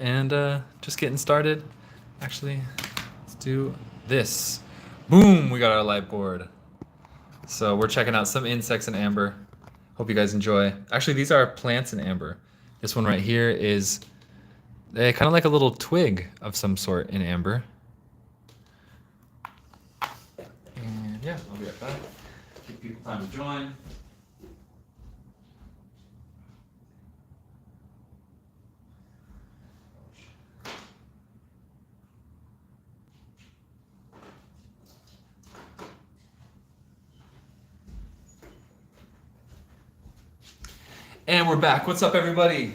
and just getting started. Actually, let's do this. Boom, we got our light board. So we're checking out some insects in amber. Hope you guys enjoy. Actually, these are plants in amber. This one right here is kind of like a little twig of some sort in amber. And yeah, I'll be right back. Give people time to join. And we're back. What's up, everybody?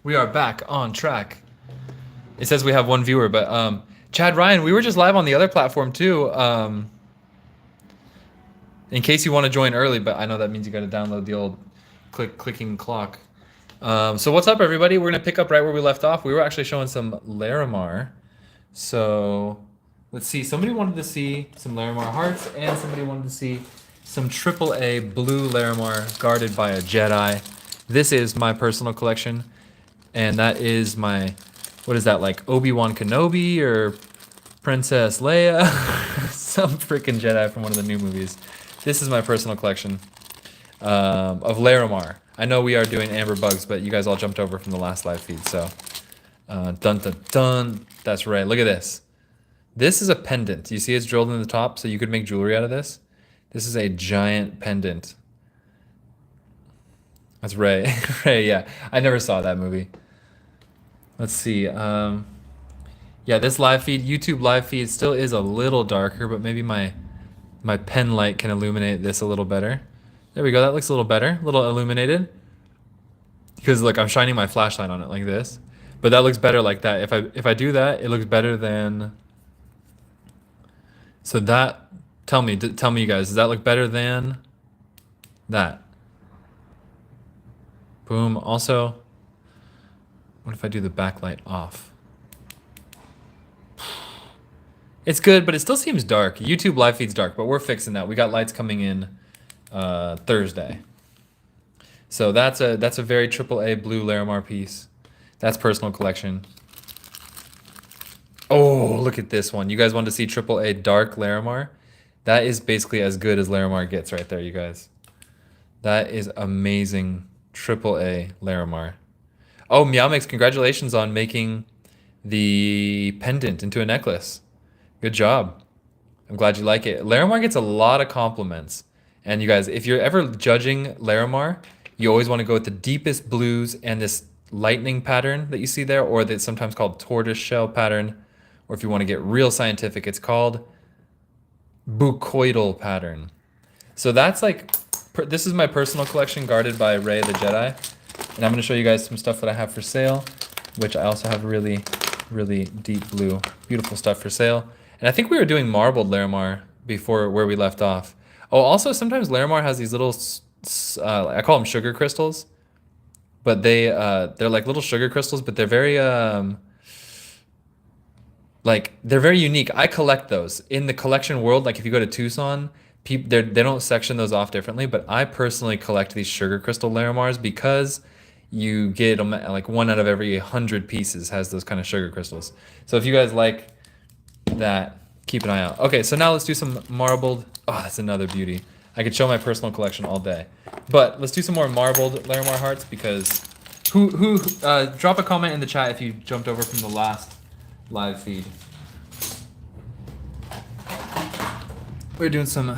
We are back on track. It says we have one viewer, but Chad Ryan, we were just live on the other platform too. In case you want to join early, but I know that means you got to download the old clicking clock. So what's up, everybody? We're gonna pick up right where we left off. We were actually showing some Larimar. So let's see. Somebody wanted to see some Larimar hearts, and somebody wanted to see some AAA blue Larimar guarded by a Jedi. This is my personal collection, and that is my, what is that, like Obi-Wan Kenobi or Princess Leia? Some freaking Jedi from one of the new movies. This is my personal collection of Larimar. I know we are doing Amber Bugs, but you guys all jumped over from the last live feed, so dun dun dun. That's right. Look at this. This is a pendant. You see it's drilled in the top, so you could make jewelry out of this. This is a giant pendant. That's right. Right, yeah. I never saw that movie. Let's see. Yeah, this live feed, YouTube live feed still is a little darker, but maybe my pen light can illuminate this a little better. There we go. That looks a little better, a little illuminated. Because look, I'm shining my flashlight on it like this. But that looks better like that. If I do that, it looks better than. So that, tell me you guys, does that look better than that? Boom. Also, what if I do the backlight off? It's good, but it still seems dark. YouTube live feed's dark, but we're fixing that. We got lights coming in Thursday. So that's a very AAA blue Larimar piece. That's personal collection. Oh, look at this one. You guys want to see AAA dark Larimar? That is basically as good as Larimar gets right there, you guys. That is amazing AAA Larimar. Oh, Meowmix, congratulations on making the pendant into a necklace. Good job. I'm glad you like it. Larimar gets a lot of compliments. And you guys, if you're ever judging Larimar, you always want to go with the deepest blues and this lightning pattern that you see there, or that's sometimes called tortoise shell pattern. Or if you want to get real scientific, it's called bucoidal pattern. So that's like, this is my personal collection guarded by Rey the Jedi. And I'm going to show you guys some stuff that I have for sale, which I also have really, really deep blue, beautiful stuff for sale. And I think we were doing marbled Larimar before where we left off. Oh, also sometimes Larimar has these little, I call them sugar crystals, but they're like little sugar crystals, but they're very, like they're very unique. I collect those in the collection world. Like if you go to Tucson, they don't section those off differently, but I personally collect these sugar crystal Larimars because you get them, like 1 out of every 100 pieces has those kind of sugar crystals. So if you guys like that, keep an eye out. Okay, so now let's do some marbled. Oh, that's another beauty. I could show my personal collection all day, but let's do some more marbled Larimar hearts because who drop a comment in the chat if you jumped over from the last live feed. We're doing some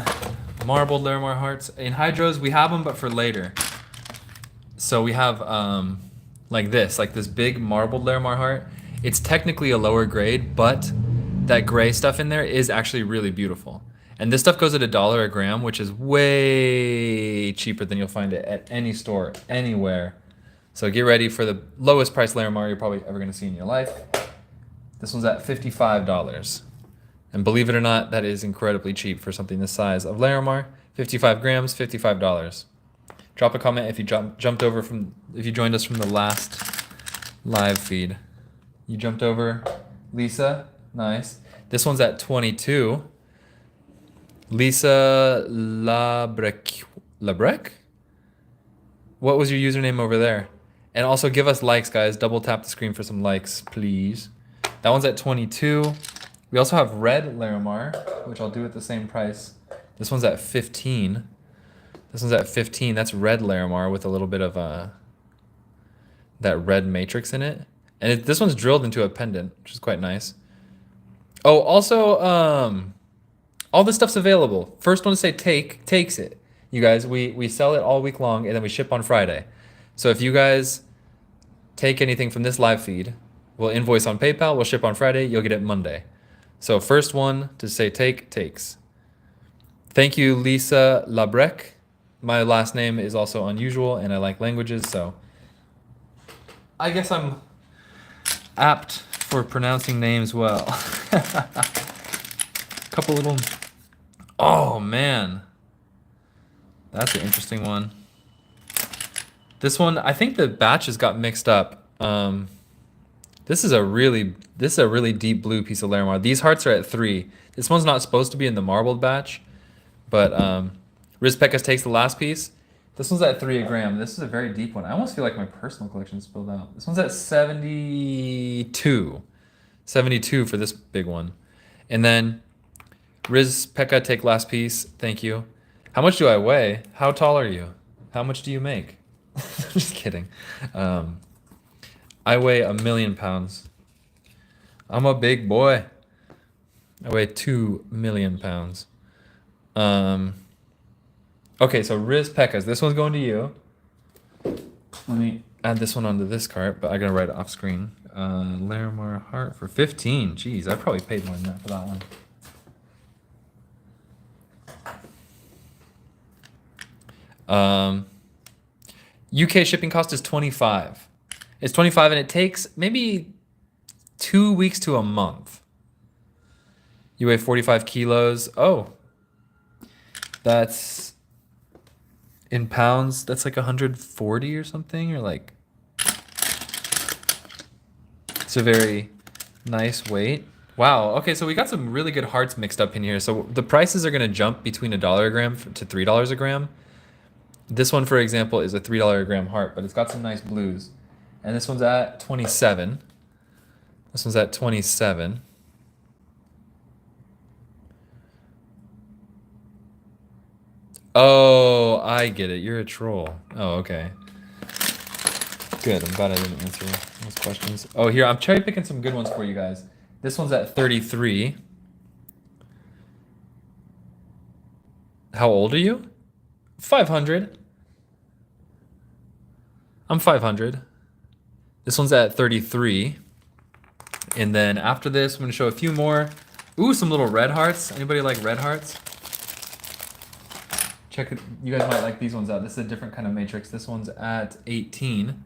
marbled Larimar hearts in hydros. We have them, but for later. So we have like this big marbled Larimar heart. It's technically a lower grade, but that gray stuff in there is actually really beautiful. And this stuff goes at $1 a gram, which is way cheaper than you'll find it at any store, anywhere. So get ready for the lowest price Larimar you're probably ever gonna see in your life. This one's at $55. And believe it or not, that is incredibly cheap for something this size of Larimar. 55 grams, $55. Drop a comment if you if you joined us from the last live feed. You jumped over, Lisa, nice. This one's at 22. Lisa Labrec? What was your username over there? And also give us likes, guys. Double tap the screen for some likes, please. That one's at 22. We also have red Larimar, which I'll do at the same price. This one's at 15. This one's at 15. That's red Larimar with a little bit of that red matrix in it. And this one's drilled into a pendant, which is quite nice. Oh, also, all this stuff's available. First one to say takes it. You guys, we sell it all week long, and then we ship on Friday. So if you guys take anything from this live feed, we'll invoice on PayPal, we'll ship on Friday, you'll get it Monday. So first one to say takes. Thank you, Lisa Labrec. My last name is also unusual, and I like languages, so I guess I'm apt for pronouncing names well. Couple little... Oh, man. That's an interesting one. This one, I think the batches got mixed up. This is a really deep blue piece of Larimar. These hearts are at 3. This one's not supposed to be in the marbled batch, but Riz Pecos takes the last piece. This one's at 3 a gram. This is a very deep one. I almost feel like my personal collection spilled out. This one's at 72. 72 for this big one. And then Riz Pekka, take last piece. Thank you. How much do I weigh? How tall are you? How much do you make? Just kidding. I weigh 1,000,000 pounds. I'm a big boy. I weigh 2,000,000 pounds. Okay, so Riz Pekkas, this one's going to you. Let me add this one onto this cart, but I gotta write it off screen. Larimar heart for 15. Jeez, I probably paid more than that for that one. UK shipping cost is 25. It's 25 and it takes maybe 2 weeks to a month. You weigh 45 kilos. Oh, that's in pounds. That's like 140 or something, or like, it's a very nice weight. Wow. Okay, so we got some really good hearts mixed up in here. So the prices are going to jump between $1 a gram to $3 a gram. This one, for example, is a $3 a gram heart, but it's got some nice blues. And this one's at 27. This one's at 27. Oh, I get it. You're a troll. Oh, okay. Good. I'm glad I didn't answer those questions. Oh, here, I'm cherry picking some good ones for you guys. This one's at 33. How old are you? 500. I'm 500. This one's at 33. And then after this, I'm going to show a few more. Ooh, some little red hearts. Anybody like red hearts? Check it. You guys might like these ones out. This is a different kind of matrix. This one's at 18.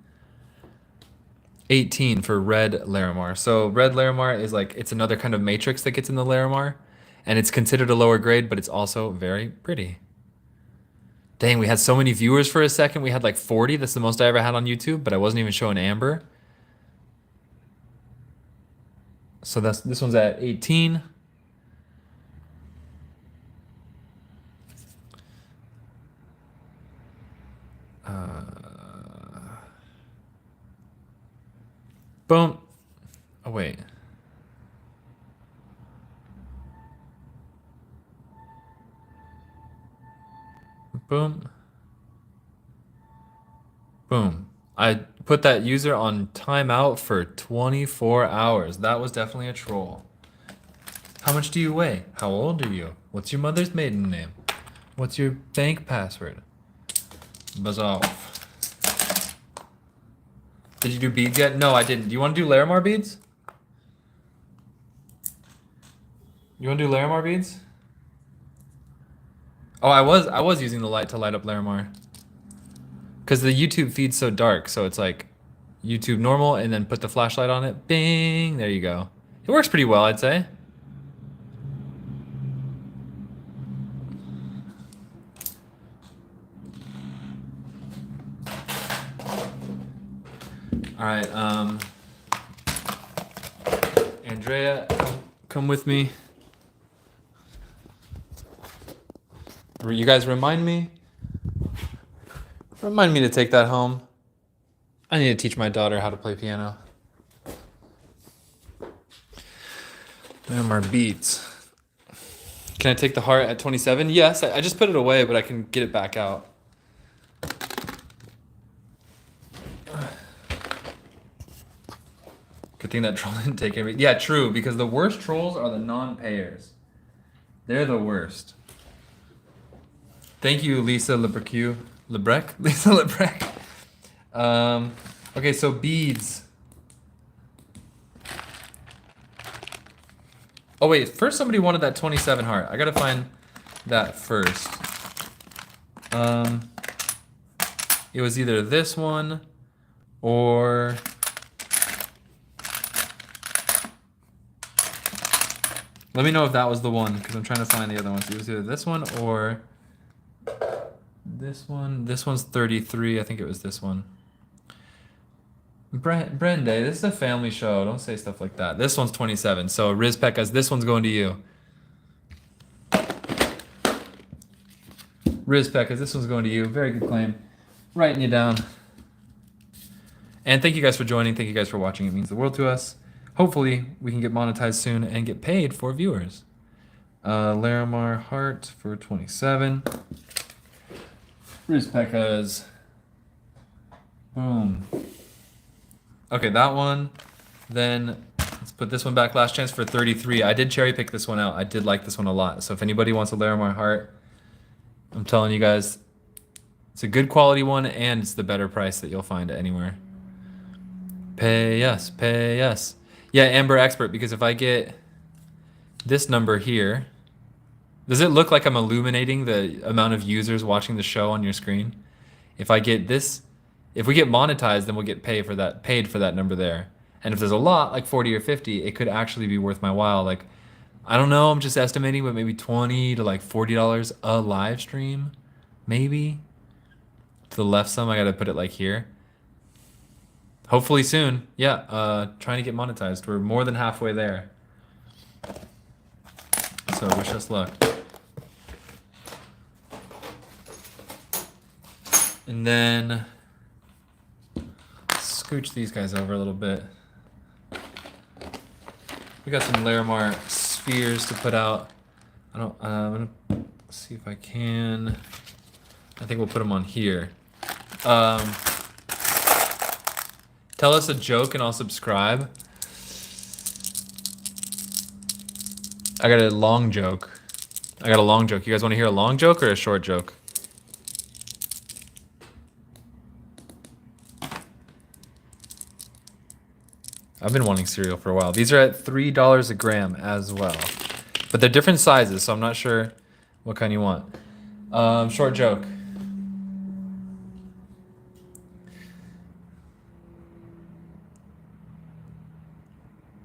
18 for red Larimar. So red Larimar is like, it's another kind of matrix that gets in the Larimar. And it's considered a lower grade, but it's also very pretty. Dang, we had so many viewers for a second. We had like 40. That's the most I ever had on YouTube, but I wasn't even showing amber. So this one's at 18. Boom. Oh, wait. Boom. Boom. I put that user on timeout for 24 hours. That was definitely a troll. How much do you weigh? How old are you? What's your mother's maiden name? What's your bank password? Buzz off. Did you do beads yet? No, I didn't. Do you want to do Larimar beads? You want to do Larimar beads? Oh, I was using the light to light up Larimar. Because the YouTube feed's so dark, so it's like YouTube normal and then put the flashlight on it. Bing! There you go. It works pretty well, I'd say. All right, Andrea, come with me. You guys remind me to take that home. I need to teach my daughter how to play piano. Larimar Beats. Can I take the heart at 27? Yes, I just put it away, but I can get it back out. Good thing that troll didn't take every. Yeah, true, because the worst trolls are the non-payers. They're the worst. Thank you, Lisa Lebrec. Lisa Lebrec. Okay, so beads. Oh wait, first somebody wanted that 27 heart. I gotta find that first. It was either this one or let me know if that was the one, because I'm trying to find the other ones. It was either this one or this one. This one's 33. I think it was this one. Brende, this is a family show. Don't say stuff like that. This one's 27. So Riz Pekkas, this one's going to you. Riz Pekkas, this one's going to you. Very good claim. Writing you down. And thank you guys for joining. Thank you guys for watching. It means the world to us. Hopefully, we can get monetized soon and get paid for viewers. Larimar Heart for 27. Riz Pekkas. Boom. Okay, that one. Then let's put this one back. Last chance for 33. I did cherry pick this one out. I did like this one a lot. So if anybody wants a Larimar Heart, I'm telling you guys, it's a good quality one and it's the better price that you'll find anywhere. Pay yes, pay yes. Yeah, Amber Expert, because if I get this number here, does it look like I'm illuminating the amount of users watching the show on your screen? If I get this, if we get monetized, then we'll get paid for that number there. And if there's a lot, like 40 or 50, it could actually be worth my while. Like, I don't know, I'm just estimating, but maybe $20 to like $40 a live stream, maybe. To the left some, I gotta put it like here. Hopefully soon. Yeah, trying to get monetized. We're more than halfway there. So wish us luck. And then scooch these guys over a little bit. We got some Larimar spheres to put out. I'm gonna see if I can. I think we'll put them on here. Tell us a joke and I'll subscribe. I got a long joke. You guys want to hear a long joke or a short joke? I've been wanting cereal for a while. These are at $3 a gram as well. But they're different sizes, so I'm not sure what kind you want. Short joke.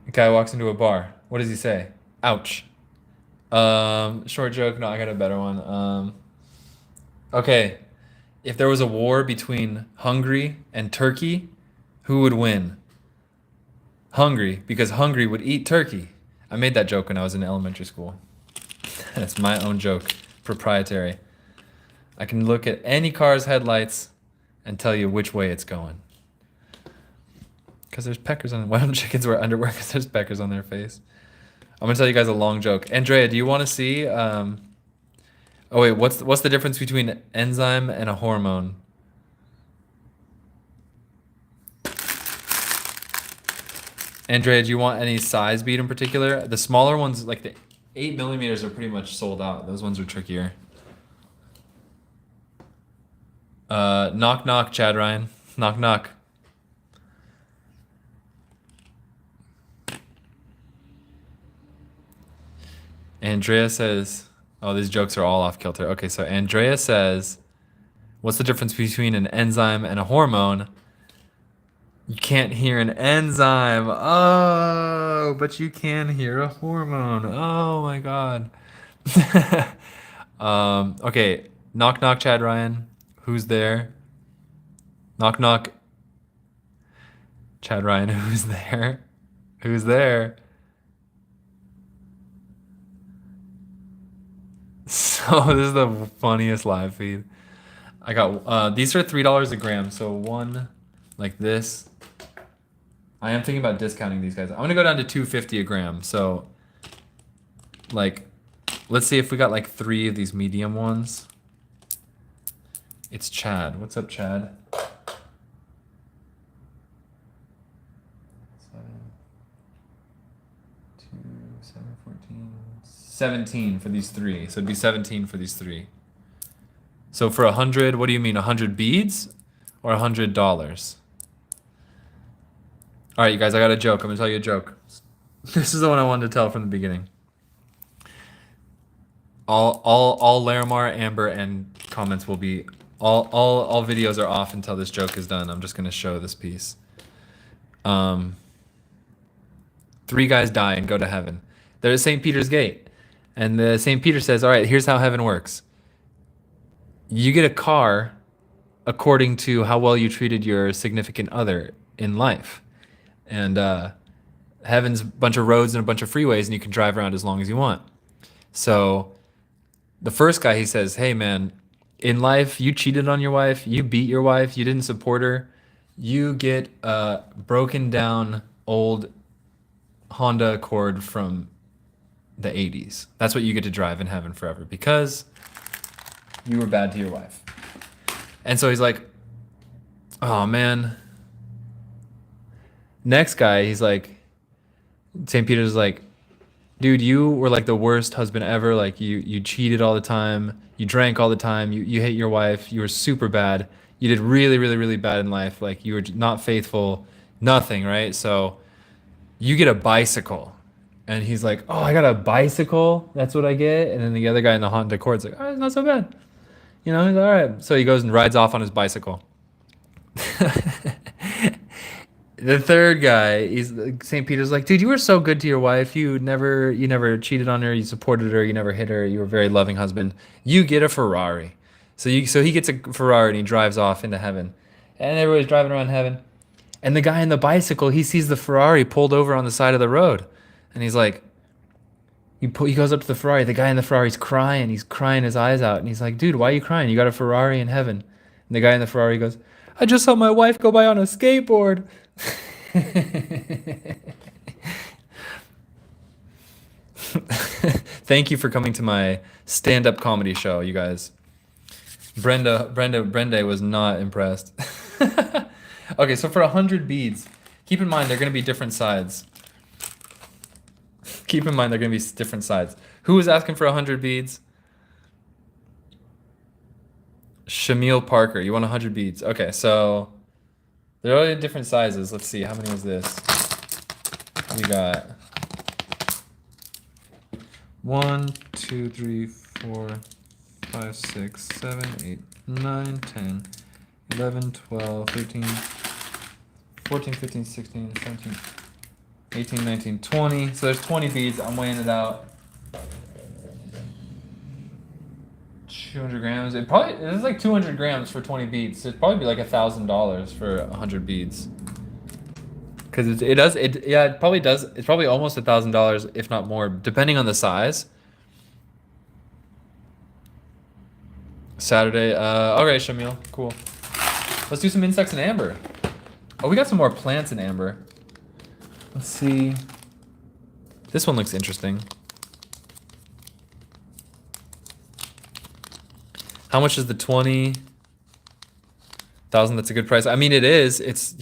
A guy walks into a bar. What does he say? Ouch. Short joke. No, I got a better one. Okay. If there was a war between Hungary and Turkey, who would win? Hungary, because Hungary would eat turkey. I made that joke when I was in elementary school. That's my own joke. Proprietary. I can look at any car's headlights and tell you which way it's going. Because there's peckers on. Why don't chickens wear underwear? Because there's peckers on their face. I'm gonna tell you guys a long joke. Andrea, do you want to see? Oh wait, what's the difference between an enzyme and a hormone? Andrea, do you want any size bead in particular? The smaller ones, like the 8 millimeters, are pretty much sold out. Those ones are trickier. Knock knock, Chad Ryan. Knock knock. Andrea says, oh, these jokes are all off kilter. Okay, so Andrea says, what's the difference between an enzyme and a hormone? You can't hear an enzyme. Oh, but you can hear a hormone. Oh my God. Okay, knock knock, Chad Ryan. Who's there? Knock knock. Chad Ryan, who's there? Who's there? So this is the funniest live feed. I got these are $3 a gram. So one, like this. I am thinking about discounting these guys. I'm gonna go down to 250 a gram. So, like, let's see if we got like 3 of these medium ones. It's Chad. What's up, Chad? 17 for these 3. So it'd be 17 for these 3. So for 100, what do you mean? 100 beads or $100? All right, you guys, I got a joke. I'm gonna tell you a joke. This is the one I wanted to tell from the beginning. All Larimar, Amber, and comments will be all videos are off until this joke is done. I'm just gonna show this piece. 3 guys die and go to heaven. They're at St. Peter's Gate, and the St. Peter says, "All right, here's how heaven works. You get a car according to how well you treated your significant other in life, and heaven's a bunch of roads and a bunch of freeways, and you can drive around as long as you want." So the first guy, he says, "Hey man, in life you cheated on your wife, you beat your wife, you didn't support her, you get a broken down old Honda Accord from the 80s. That's what you get to drive in heaven forever because you were bad to your wife." And so he's like, "Oh man." Next guy, he's like, St. Peter's like, "Dude, you were like the worst husband ever. Like you cheated all the time. You drank all the time. You hate your wife. You were super bad. You did really, really, really bad in life. Like you were not faithful, nothing, right? So you get a bicycle." And he's like, "Oh, I got a bicycle? That's what I get?" And then the other guy in the Honda Accord's like, "Oh, it's not so bad." You know, he's like, "All right." So he goes and rides off on his bicycle. The third guy, St. Peter's like, "Dude, you were so good to your wife. You never cheated on her. You supported her. You never hit her. You were a very loving husband. You get a Ferrari." So he gets a Ferrari and he drives off into heaven, and everybody's driving around heaven, and the guy on the bicycle, he sees the Ferrari pulled over on the side of the road, and he's like, he goes up to the Ferrari. The guy in the Ferrari's crying. He's crying his eyes out, and he's like, "Dude, why are you crying? You got a Ferrari in heaven." And the guy in the Ferrari goes, "I just saw my wife go by on a skateboard." Thank you for coming to my stand-up comedy show, you guys. Brenda was not impressed. Okay, so for 100 beads, keep in mind they're going to be different sides. Keep in mind they're going to be different sides. Who is asking for 100 beads? Shamil Parker, you want 100 beads. Okay, so they're all different sizes. Let's see, how many is this? We got 1, 2, 3, 4, 5, 6, 7, 8, 9, 10, 11, 12, 13, 14, 15, 16, 17, 18, 19, 20. So there's 20 beads. I'm weighing it out. 200 grams. It is like 200 grams for 20 beads. So it'd probably be like $1,000 for 100 beads. Because it probably does. It's probably almost $1,000, if not more, depending on the size. Saturday. Okay, Shamil. Cool. Let's do some insects in amber. Oh, we got some more plants in amber. Let's see. This one looks interesting. How much is the 20,000? That's a good price. I mean, it is. It's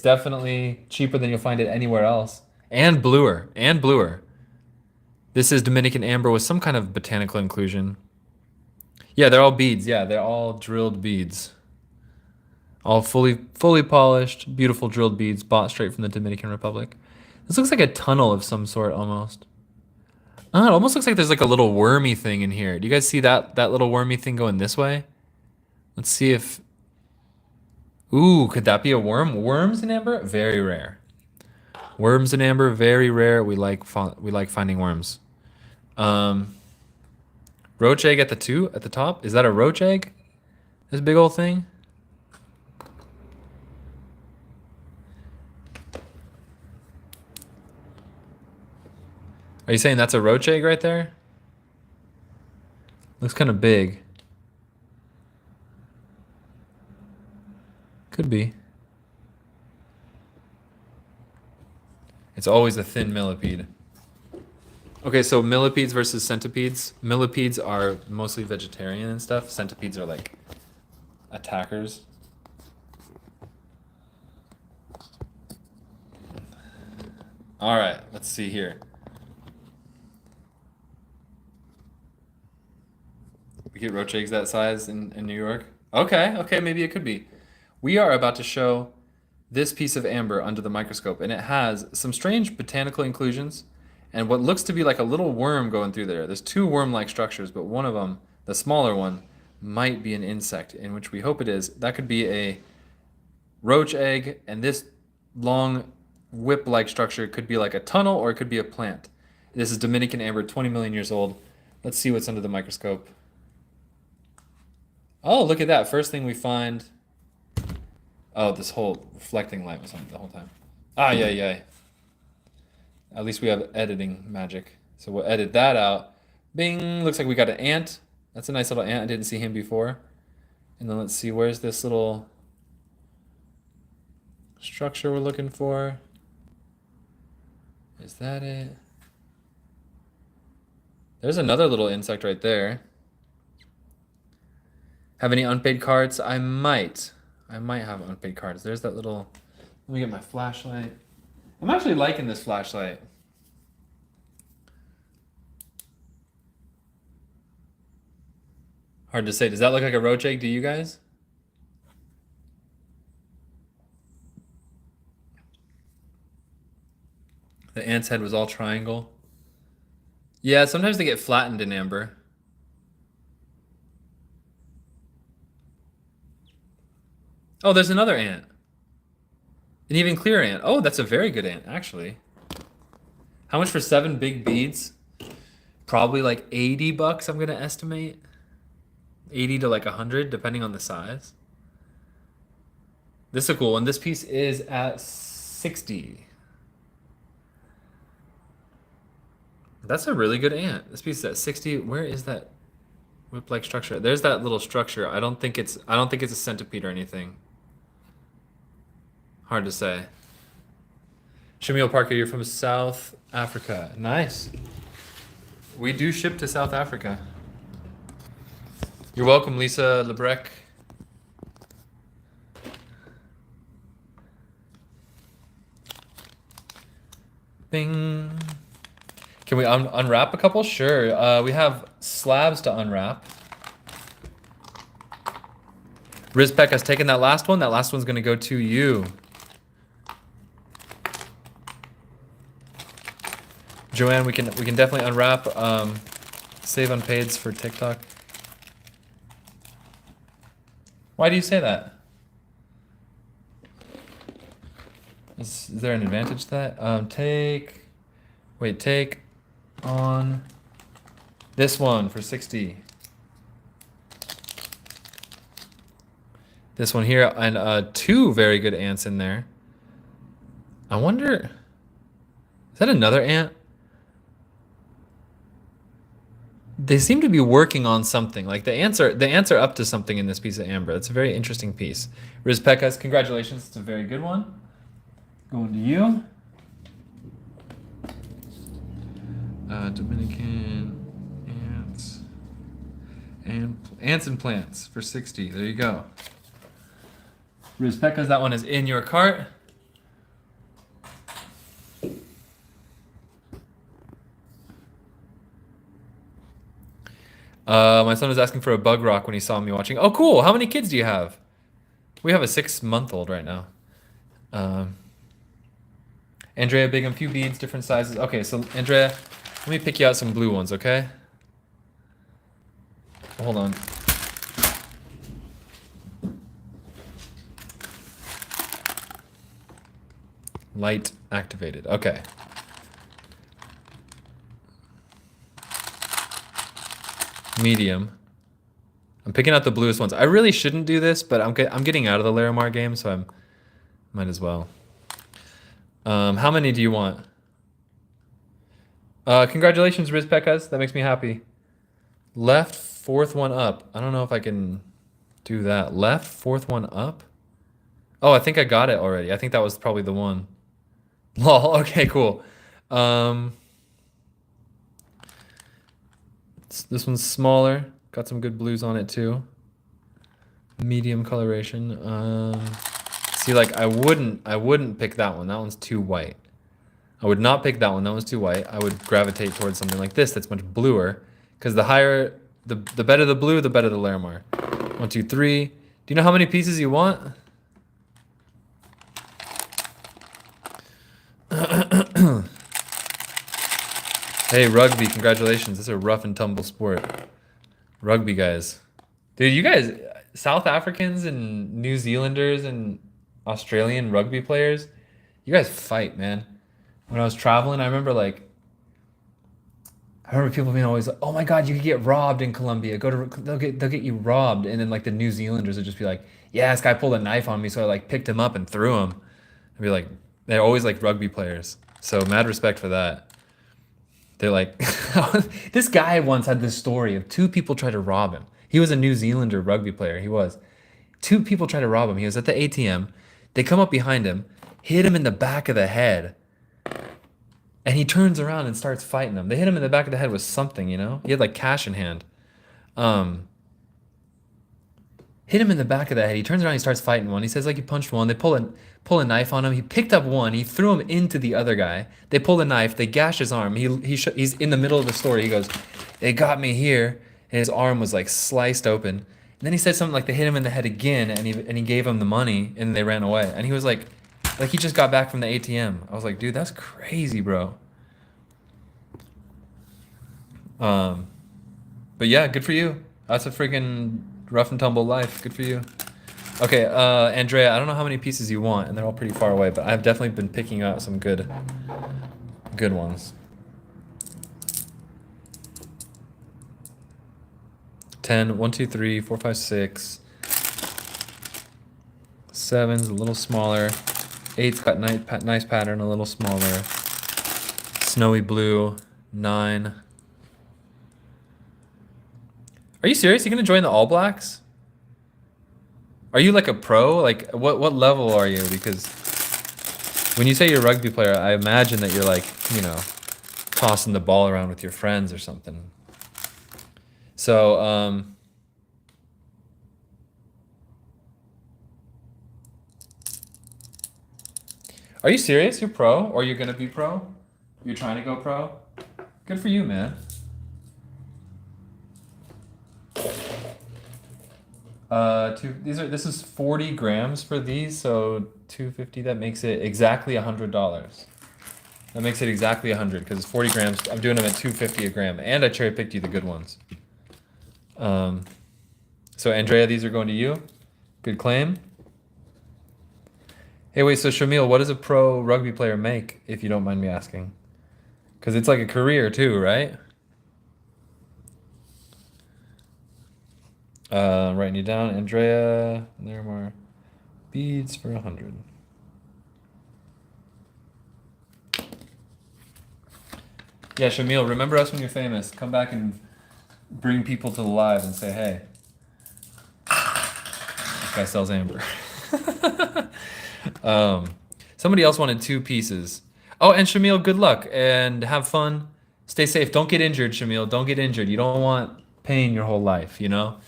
definitely cheaper than you'll find it anywhere else. And bluer. This is Dominican amber with some kind of botanical inclusion. Yeah, they're all beads. Yeah, they're all drilled beads. All fully polished, beautiful drilled beads bought straight from the Dominican Republic. This looks like a tunnel of some sort almost. It almost looks like there's like a little wormy thing in here. Do you guys see that little wormy thing going this way? Let's see if... Ooh, could that be a worm? Worms in amber? Very rare. Worms in amber, very rare. We like finding worms. Roach egg at the top? Is that a roach egg? This big old thing? Are you saying that's a roach egg right there? Looks kind of big. Could be. It's always a thin millipede. Okay, so millipedes versus centipedes. Millipedes are mostly vegetarian and stuff. Centipedes are like attackers. All right, let's see here. We get roach eggs that size in New York? Okay, maybe it could be. We are about to show this piece of amber under the microscope, and it has some strange botanical inclusions and what looks to be like a little worm going through there. There's two worm-like structures, but one of them, the smaller one, might be an insect, in which we hope it is. That could be a roach egg, and this long whip-like structure could be like a tunnel or it could be a plant. This is Dominican amber, 20 million years old. Let's see what's under the microscope. Oh, look at that. First thing we find. Oh, this whole reflecting light was on the whole time. Ah, yeah. At least we have editing magic. So we'll edit that out. Bing! Looks like we got an ant. That's a nice little ant. I didn't see him before. And then let's see, where's this little structure we're looking for? Is that it? There's another little insect right there. Have any unpaid cards? I might have unpaid cards. There's that little... Let me get my flashlight. I'm actually liking this flashlight. Hard to say. Does that look like a roach egg to you guys? The ant's head was all triangle. Yeah, sometimes they get flattened in amber. Oh, there's another ant. An even clearer ant. Oh, that's a very good ant, actually. How much for 7 big beads? Probably like $80, I'm gonna estimate. 80 to like 100, depending on the size. This is a cool one. This piece is at 60. That's a really good ant. This piece is at 60. Where is that whip-like structure? There's that little structure. I don't think it's a centipede or anything. Hard to say. Shamil Parker, you're from South Africa. Nice. We do ship to South Africa. You're welcome, Lisa Lebrec. Bing. Can we unwrap a couple? Sure. We have slabs to unwrap. Rizpek has taken that last one. That last one's going to go to you. Joanne, we can definitely unwrap. Save unpaids for TikTok. Why do you say that? Is there an advantage to that? Take on this one for 60. This one here, and 2 very good ants in there. I wonder, is that another ant? They seem to be working on something. Like the ants are up to something in this piece of amber. It's a very interesting piece. Riz Pecas, congratulations. It's a very good one. Going to you. Dominican ants. And ants and plants for 60. There you go. Riz Pecas, that one is in your cart. My son was asking for a bug rock when he saw me watching. Oh, cool. How many kids do you have? We have a 6-month-old right now. Andrea, big and few beads, different sizes. Okay, so Andrea, let me pick you out some blue ones, okay? Hold on. Light activated. Okay. Medium. I'm picking out the bluest ones. I really shouldn't do this, but I'm getting out of the Larimar game, so I might as well. How many do you want? Congratulations, Riz Pecas. That makes me happy. Left, 4th one up. I don't know if I can do that. Left, 4th one up? Oh, I think I got it already. I think that was probably the one. Lol. Okay, cool. Um, this one's smaller. Got some good blues on it too. Medium coloration. See, like I wouldn't pick that one. That one's too white. I would not pick that one. That one's too white. I would gravitate towards something like this that's much bluer, because the higher, the better the blue, the better the Larimar. 1, 2, 3. Do you know how many pieces you want? Hey, rugby, congratulations. This is a rough and tumble sport. Rugby guys. Dude, you guys, South Africans and New Zealanders and Australian rugby players, you guys fight, man. When I was traveling, I remember people being always like, "Oh my God, you could get robbed in Colombia. They'll get you robbed." And then like the New Zealanders would just be like, "Yeah, this guy pulled a knife on me, so I like picked him up and threw him." I'd be like, they're always like rugby players. So mad respect for that. They're like, this guy once had this story of two people tried to rob him. He was a New Zealander rugby player. He was. Two people tried to rob him. He was at the ATM. They come up behind him, hit him in the back of the head, and he turns around and starts fighting them. They hit him in the back of the head with something, you know? He had like cash in hand. Um, Hit him in the back of the head. He turns around, he starts fighting one. He says like he punched one. They pull a knife on him. He picked up one. He threw him into the other guy. They pull a knife. They gash his arm. He's in the middle of the story. He goes, "They got me here," and his arm was like sliced open. And then he said something like they hit him in the head again, and he gave him the money, and they ran away. And he was like he just got back from the ATM. I was like, dude, that's crazy, bro. Um, but yeah, good for you. That's a freaking rough and tumble life. Good for you. Okay, Andrea, I don't know how many pieces you want, and they're all pretty far away, but I've definitely been picking out some good ones. 10, 1, 2, 3, 4, 5, 6. 7's a little smaller. 8's got nice pattern, a little smaller. Snowy blue. 9. Are you serious? You gonna join the All Blacks? Are you like a pro? Like what level are you? Because when you say you're a rugby player, I imagine that you're like, tossing the ball around with your friends or something. So, are you serious? You're pro, or you're gonna be pro? You're trying to go pro? Good for you, man. This is 40 grams for these, so 250. That makes it exactly $100. That makes it exactly 100 because it's 40 grams. I'm doing them at 250 a gram, and I cherry picked you the good ones. So Andrea, these are going to you. Good claim. Hey, wait. So Shamil, what does a pro rugby player make, if you don't mind me asking? Because it's like a career too, right? Writing you down, Andrea. There are more beads for 100. Yeah, Shamil, remember us when you're famous. Come back and bring people to the live and say, hey, this guy sells amber. Somebody else wanted 2 pieces. Oh, and Shamil, good luck and have fun. Stay safe. Don't get injured, Shamil. Don't get injured. You don't want pain your whole life, you know?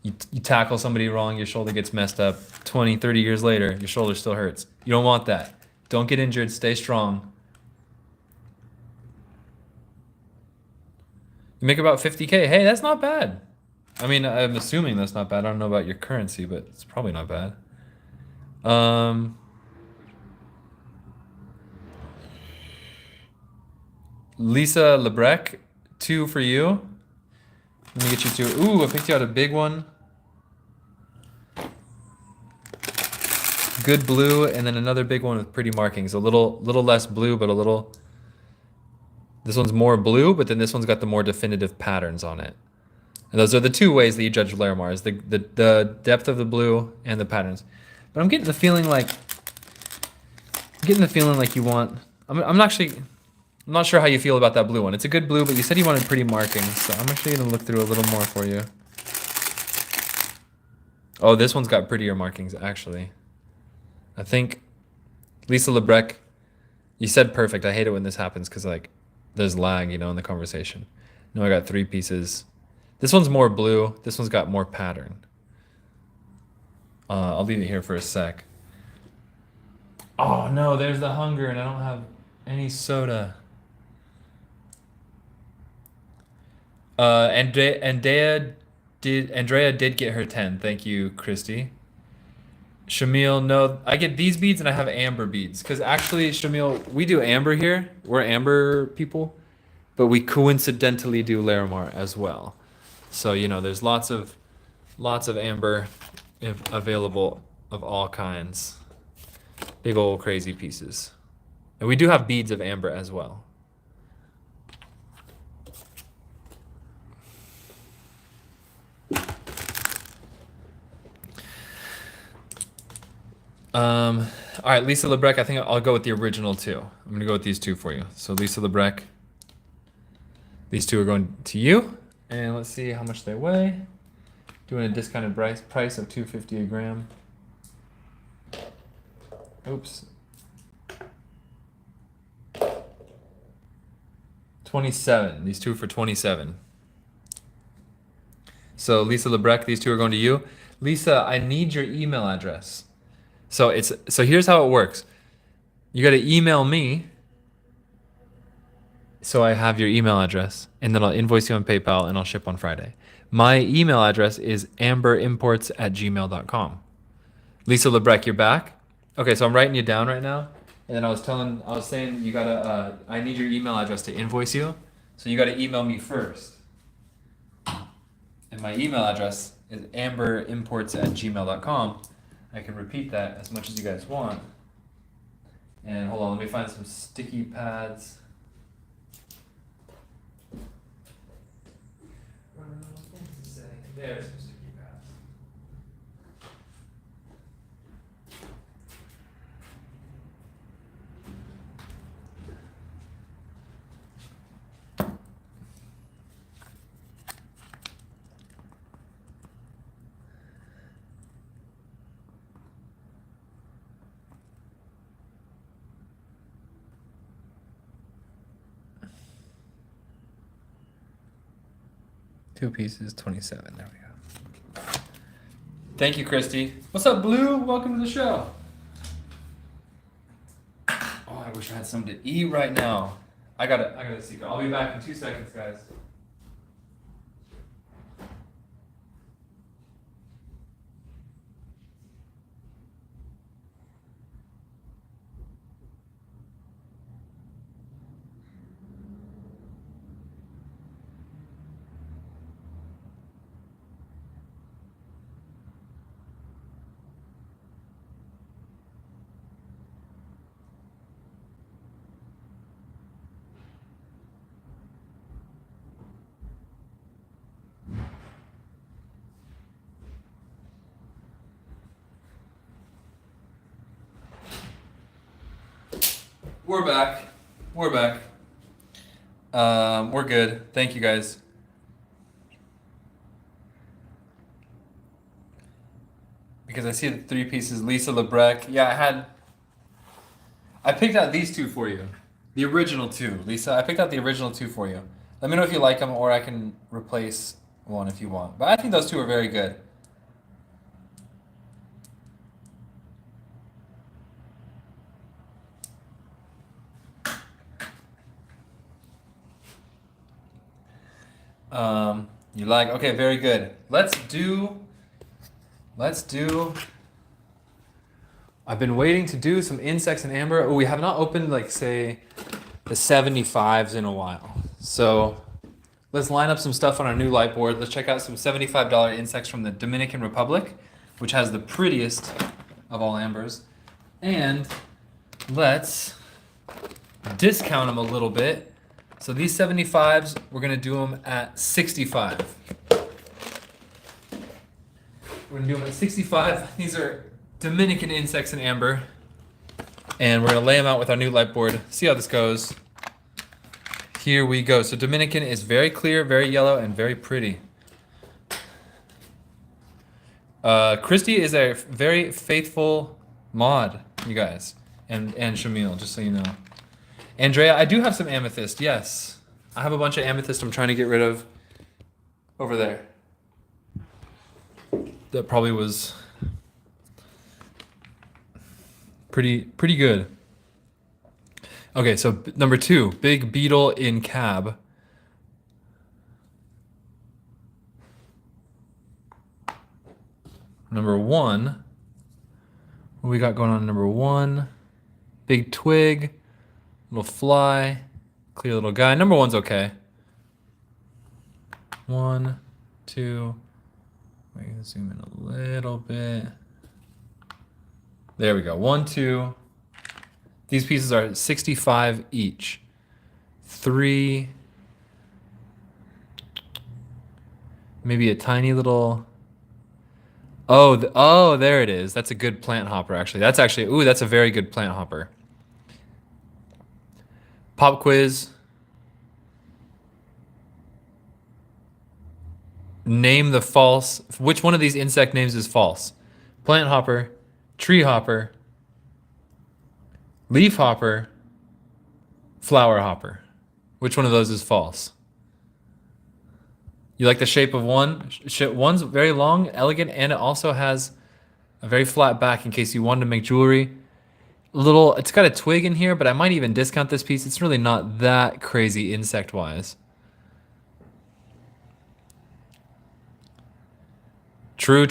You tackle somebody wrong, your shoulder gets messed up. 20, 30 years later, your shoulder still hurts. You don't want that. Don't get injured. Stay strong. You make about 50K. Hey, that's not bad. I mean, I'm assuming that's not bad. I don't know about your currency, but it's probably not bad. Lisa Lebrec, 2 for you. Let me get you 2. Ooh, I picked you out a big one. Good blue, and then another big one with pretty markings. A little less blue, but a little. This one's more blue, but then this one's got the more definitive patterns on it. And those are the 2 ways that you judge Larimar, is the depth of the blue and the patterns. But I'm getting the feeling like you want. I'm not sure how you feel about that blue one. It's a good blue, but you said you wanted pretty markings, so I'm actually gonna look through a little more for you. Oh, this one's got prettier markings, actually. I think Lisa Lebrec You said perfect. I hate it when this happens because like there's lag, in the conversation. No, I got 3 pieces. This one's more blue. This one's got more pattern. I'll leave it here for a sec. Oh no, there's the hunger and I don't have any soda. Andrea did get her 10. Thank you, Christy. Shamil, no, I get these beads and I have amber beads. Because actually, Shamil, we do amber here. We're amber people. But we coincidentally do Larimar as well. So, there's lots of amber available of all kinds. Big old crazy pieces. And we do have beads of amber as well. All right, Lisa Lebrec, I think I'll go with the original two. I'm gonna go with these two for you. So Lisa Lebrec, these two are going to you. And let's see how much they weigh. Doing a discounted price of $2.50 a gram. Oops. 27. These two for 27. So Lisa Lebrec, these two are going to you. Lisa, I need your email address. So here's how it works. You got to email me. So I have your email address, and then I'll invoice you on PayPal, and I'll ship on Friday. My email address is amberimports@gmail.com. Lisa Lebrec, you're back. Okay, so I'm writing you down right now, and then I was saying you gotta. I need your email address to invoice you, so you gotta email me first. And my email address is amberimports@gmail.com. I can repeat that as much as you guys want. And hold on, let me find some sticky pads. There's some sticky pads. Two pieces, 27. There we go. Thank you, Christy. What's up, Blue? Welcome to the show. Oh, I wish I had something to eat right now. I got a secret. I'll be back in 2 seconds, guys. We're back. We're back. We're good. Thank you, guys. Because I see the 3 pieces. Lisa Lebrec. Yeah, I picked out these 2 for you. The original 2. Lisa, I picked out the original 2 for you. Let me know if you like them, or I can replace one if you want. But I think those 2 are very good. You like? Okay, very good. Let's do. I've been waiting to do some insects and amber. Oh, we have not opened like say the 75s in a while. So let's line up some stuff on our new light board. Let's check out some $75 insects from the Dominican Republic, which has the prettiest of all ambers. And let's discount them a little bit. So these 75s, we're gonna do them at 65. We're gonna do them at 65. These are Dominican insects in amber. And we're gonna lay them out with our new light board. See how this goes. Here we go. So Dominican is very clear, very yellow, and very pretty. Christy is a very faithful mod, you guys. And Shamil, just so you know. Andrea, I do have some amethyst. Yes, I have a bunch of amethyst. I'm trying to get rid of over there. That probably was pretty good. Okay, so number 2, big beetle in cab. Number 1, what we got going on? Number 1, big twig, little fly, clear little guy. Number 1's okay. 1, 2. We can zoom in a little bit. There we go. 1, 2. These pieces are 65 each. 3. Maybe a tiny little. Oh, there it is. That's a good plant hopper, actually. That's a very good plant hopper. Pop quiz. Name the false. Which one of these insect names is false? Plant hopper, tree hopper, leaf hopper, flower hopper. Which one of those is false? You like the shape of one? One's very long, elegant, and it also has a very flat back in case you wanted to make jewelry. It's got a twig in here, but I might even discount this piece. It's really not that crazy insect-wise. True.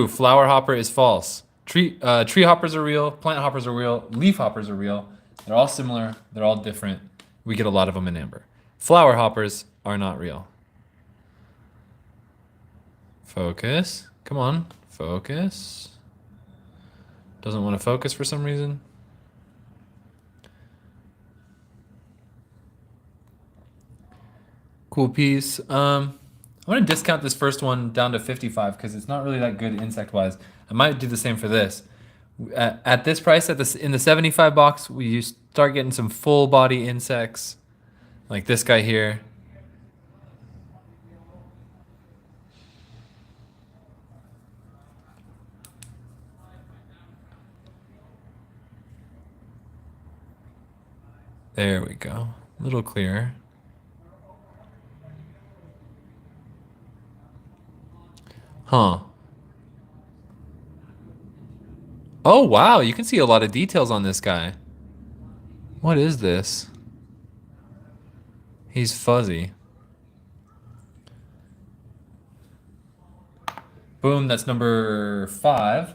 Flower hopper is false. Tree hoppers are real. Plant hoppers are real. Leaf hoppers are real. They're all similar. They're all different. We get a lot of them in amber. Flower hoppers are not real. Focus. Come on. Focus. Doesn't want to focus for some reason. Cool piece. I'm going to discount this first one down to 55 because it's not really that good insect-wise. I might do the same for this. At this price, in the 75 box, you start getting some full-body insects, like this guy here. There we go. A little clearer. Huh. Oh, wow. You can see a lot of details on this guy. What is this? He's fuzzy. Boom, that's number 5.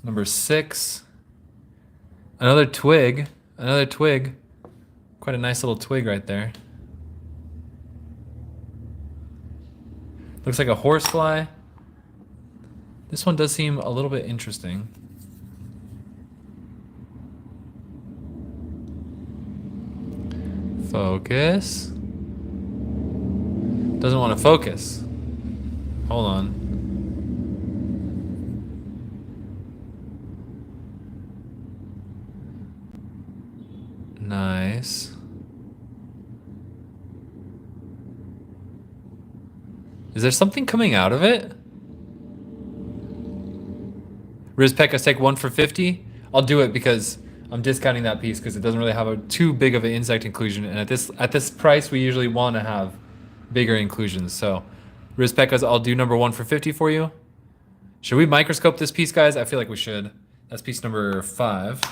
Number 6. Another twig. Another twig. Quite a nice little twig right there. Looks like a horsefly. This one does seem a little bit interesting. Focus. Doesn't want to focus. Hold on. Nice. Is there something coming out of it? Rizpecas, take 1 for 50. I'll do it because I'm discounting that piece because it doesn't really have too big of an insect inclusion, and at this price we usually want to have bigger inclusions. So Rizpecas, I'll do number 1 for 50 for you. Should we microscope this piece, guys? I feel like we should. That's piece number 5.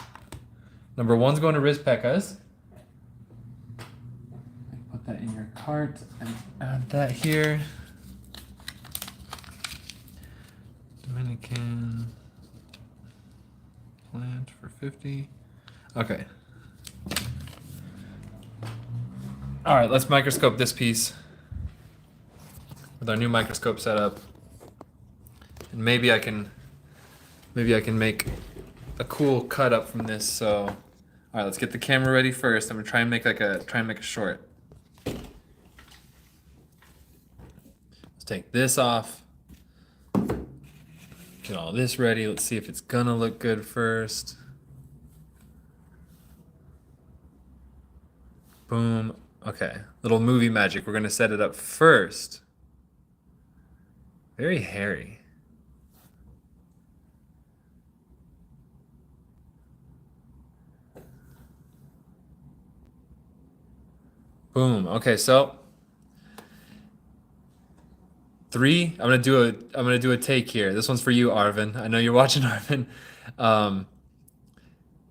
Number 1's going to Rizpecas. Put that in your cart and add that here. Dominican plant for 50. Okay. All right, let's microscope this piece with our new microscope setup. And maybe I can make a cool cut up from this. So, all right, let's get the camera ready first. I'm gonna try and make a short. Let's take this off. Get all this ready. Let's see if it's gonna look good first. Boom. Okay. Little movie magic. We're gonna set it up first. Very hairy. Boom. Okay, so three. I'm gonna do a take here. This one's for you, Arvin. I know you're watching, Arvin. Um,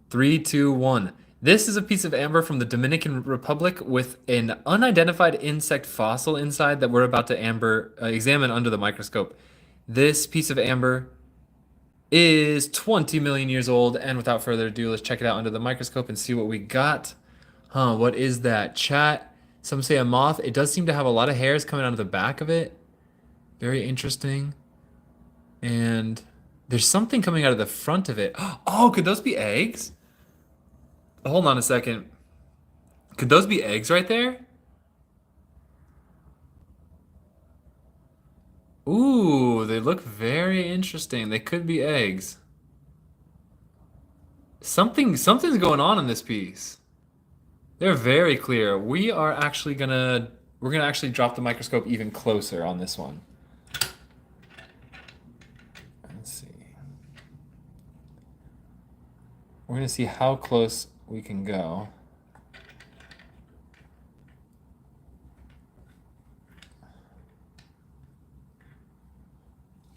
three, two, one. This is a piece of amber from the Dominican Republic with an unidentified insect fossil inside that we're about to examine under the microscope. This piece of amber is 20 million years old, and without further ado, let's check it out under the microscope and see what we got. Huh, what is that? Chat, some say a moth. It does seem to have a lot of hairs coming out of the back of it. Very interesting. And there's something coming out of the front of it. Oh, could those be eggs? Hold on a second. Could those be eggs right there? Ooh, they look very interesting. They could be eggs. Something's going on in this piece. They're very clear. We're gonna actually drop the microscope even closer on this one. Let's see. We're gonna see how close we can go.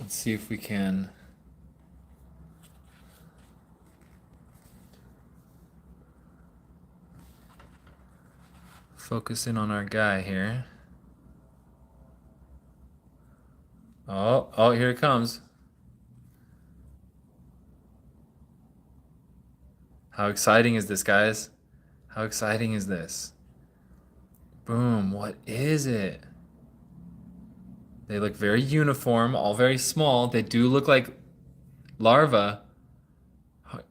Let's see if we can focus in on our guy here. Oh, here it comes. How exciting is this, guys? How exciting is this? Boom, what is it? They look very uniform, all very small. They do look like larvae.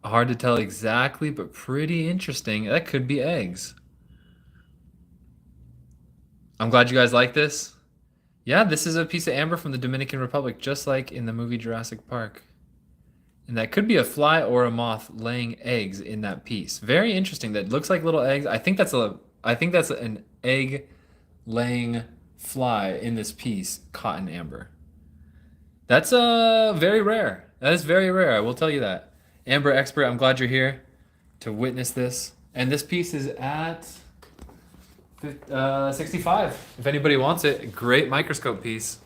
Hard to tell exactly, but pretty interesting. That could be eggs. I'm glad you guys like this. Yeah, this is a piece of amber from the Dominican Republic, just like in the movie Jurassic Park. And that could be a fly or a moth laying eggs in that piece. Very interesting. That looks like little eggs. I think that's an egg laying fly in this piece, cotton amber. That's very rare. That is very rare. I will tell you that. Amber expert, I'm glad you're here to witness this. And this piece is at 65. If anybody wants it, great microscope piece.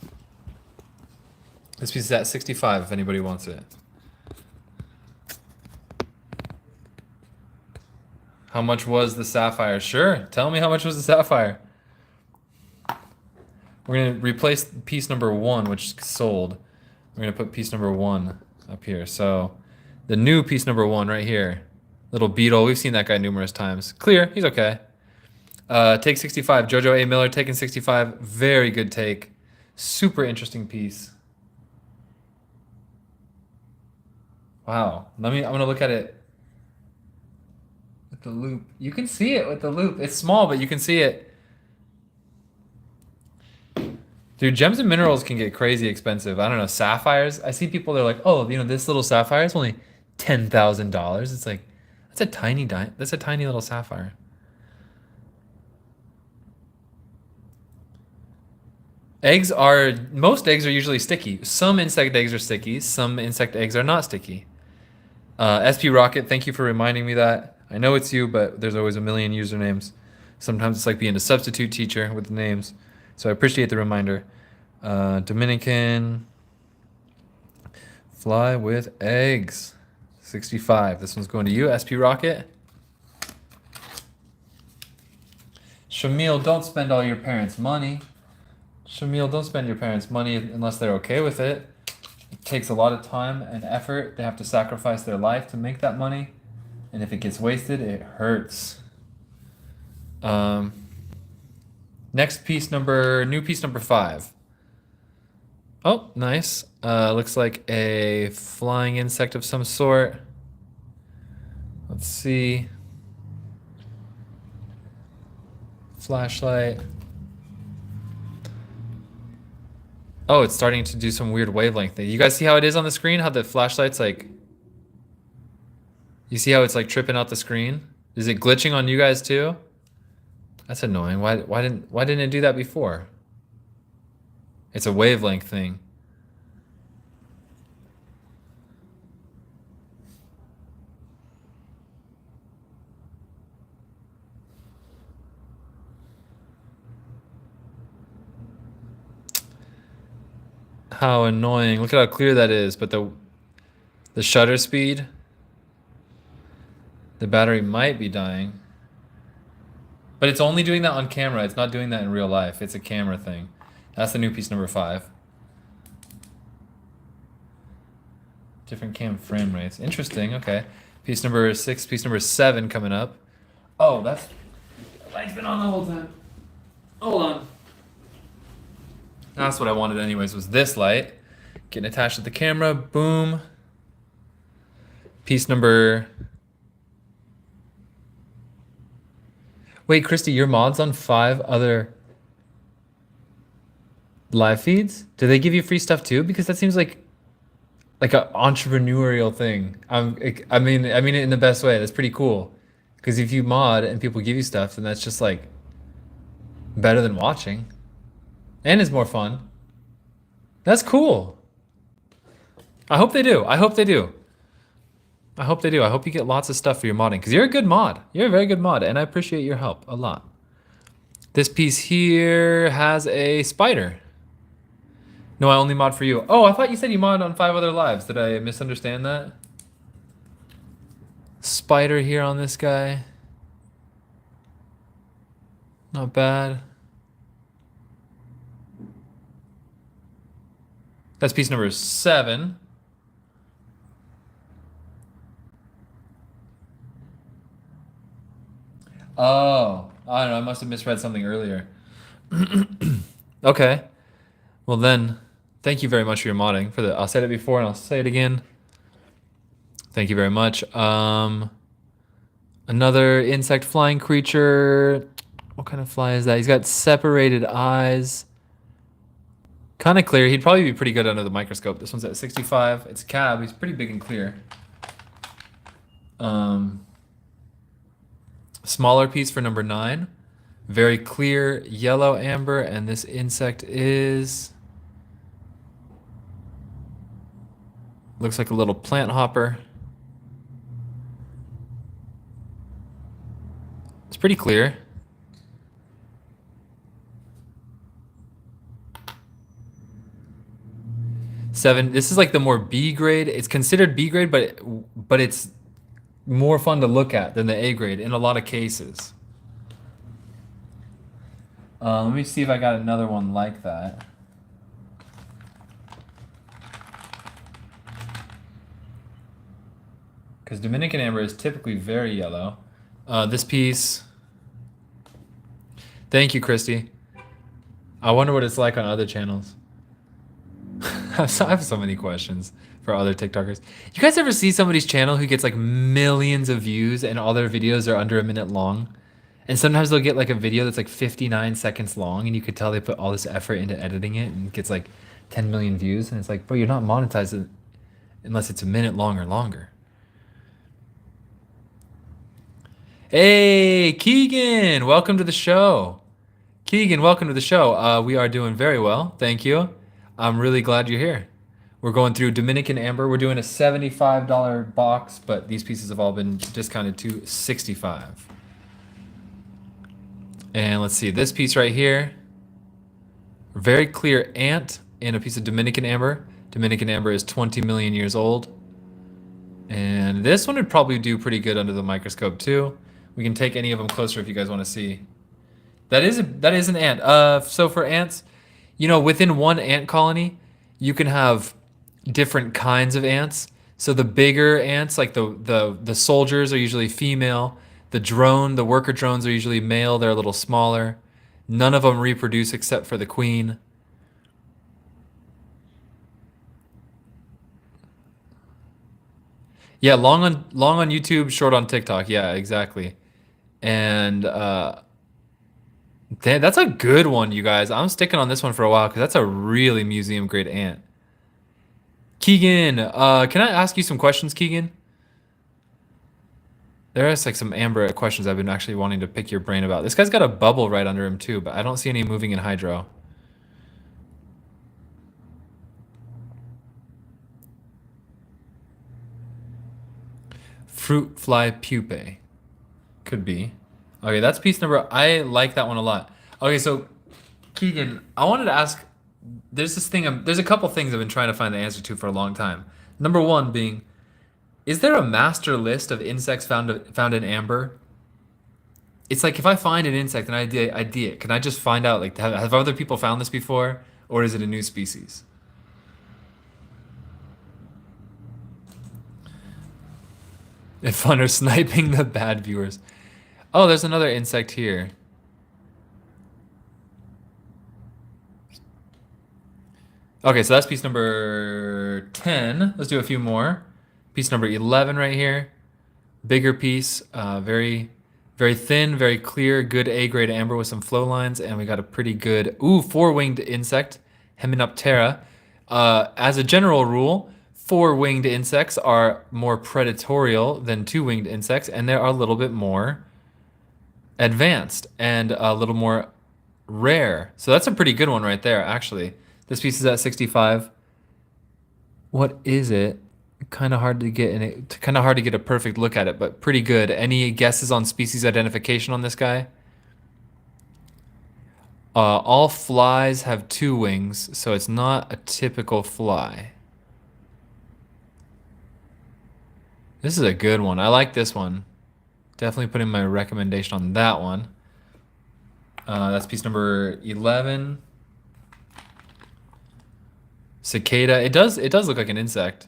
This piece is at 65 if anybody wants it. How much was the sapphire? Sure. Tell me how much was the sapphire. We're going to replace piece number 1, which sold. We're going to put piece number 1 up here. So the new piece number 1 right here. Little beetle. We've seen that guy numerous times. Clear. He's okay. Take 65. Jojo A. Miller taking 65. Very good take. Super interesting piece. Wow. I'm going to look at it with the loop. You can see it with the loop. It's small, but you can see it. Dude, gems and minerals can get crazy expensive. I don't know, sapphires. I see people, they're like, oh, this little sapphire is only $10,000. It's like, that's a tiny little sapphire. Most eggs are usually sticky. Some insect eggs are sticky. Some insect eggs are not sticky. SP Rocket, thank you for reminding me that. I know it's you, but there's always a million usernames. Sometimes it's like being a substitute teacher with the names. So I appreciate the reminder. Dominican fly with eggs. 65. This one's going to you, SP Rocket. Shamil, don't spend all your parents' money. Shamil, don't spend your parents' money unless they're okay with it. It takes a lot of time and effort. They have to sacrifice their life to make that money. And if it gets wasted, it hurts. New piece number 5. Oh, nice. Looks like a flying insect of some sort. Let's see. Flashlight. Oh, it's starting to do some weird wavelength thing. You guys see how it is on the screen? How the flashlight's like... You see how it's like tripping out the screen? Is it glitching on you guys too? That's annoying. Why didn't it do that before? It's a wavelength thing. how annoying. Look at how clear that is, but the shutter speed, the battery might be dying. But it's only doing that on camera. It's not doing that in real life. It's a camera thing. That's the new piece number 5. Different cam frame rates. Interesting. Okay. Piece number 6, piece number 7 coming up. Oh, the light's been on the whole time. Hold on. That's what I wanted anyways, was this light. Getting attached to the camera. Boom. Piece number... Wait, Christy, your mod's on 5 other live feeds? Do they give you free stuff too? Because that seems like an entrepreneurial thing. I mean it in the best way. That's pretty cool. Because if you mod and people give you stuff, then that's just like better than watching. And it's more fun. That's cool. I hope they do. I hope they do. I hope they do. I hope you get lots of stuff for your modding, because you're a good mod. You're a very good mod, and I appreciate your help a lot. This piece here has a spider. No, I only mod for you. Oh, I thought you said you mod on 5 other lives. Did I misunderstand that? Spider here on this guy. Not bad. That's piece number 7. Oh, I don't know. I must have misread something earlier. Okay. Well then, thank you very much for your modding. I'll say it before and I'll say it again. Thank you very much. Another insect flying creature. What kind of fly is that? He's got separated eyes. Kind of clear. He'd probably be pretty good under the microscope. This one's at 65. It's cab. He's pretty big and clear. Smaller piece for number 9. Very clear yellow amber, and this insect is... looks like a little plant hopper. It's pretty clear. Seven. This is like the more B grade. It's considered B grade, but it's more fun to look at than the A grade in a lot of cases. Let me see if I got another one like that. Because Dominican amber is typically very yellow. This piece. Thank you, Christy. I wonder what it's like on other channels. I have so many questions for other TikTokers. You guys ever see somebody's channel who gets like millions of views and all their videos are under a minute long? And sometimes they'll get like a video that's like 59 seconds long and you could tell they put all this effort into editing it and it gets like 10 million views. And it's like, bro, you're not monetized unless it's a minute long or longer. Hey, Keegan, welcome to the show. Keegan, welcome to the show. We are doing very well. Thank you. I'm really glad you're here. We're going through Dominican Amber. We're doing a $75 box, but these pieces have all been discounted to $65. And let's see, this piece right here, very clear ant in a piece of Dominican Amber. Dominican Amber is 20 million years old. And this one would probably do pretty good under the microscope too. We can take any of them closer if you guys want to see. That is an ant. So for ants, you know, within one ant colony, you can have different kinds of ants. So the bigger ants, like the soldiers, are usually female. The worker drones are usually male. They're a little smaller. None of them reproduce except for the queen. Yeah, long on YouTube, short on TikTok. Yeah, exactly. And that's a good one, you guys. I'm sticking on this one for a while because that's a really museum grade ant. Keegan, can I ask you some questions, Keegan? There is like some amber questions I've been actually wanting to pick your brain about. This guy's got a bubble right under him too, but I don't see any moving in hydro. Fruit fly pupae. Could be. Okay, that's piece number. I like that one a lot. Okay, so Keegan, I wanted to ask there's this thing. There's a couple things I've been trying to find the answer to for a long time. Number one being, is there a master list of insects found in amber? It's like if I find an insect and ID it, can I just find out like have other people found this before, or is it a new species? If fun or sniping the bad viewers. Oh, there's another insect here. Okay, so that's piece number 10. Let's do a few more. Piece number 11 right here. Bigger piece, very, very thin, very clear, good A-grade amber with some flow lines, and we got a pretty good, four-winged insect, Hymenoptera. As a general rule, four-winged insects are more predatorial than two-winged insects, and they're a little bit more advanced and a little more rare. So that's a pretty good one right there, actually. This piece is at 65. What is it? Kind of hard to get in it. Kind of hard to get a perfect look at it, but pretty good. Any guesses on species identification on this guy? All flies have two wings, so it's not a typical fly. This is a good one. I like this one. Definitely putting my recommendation on that one. That's piece number 11. Cicada. It does look like an insect.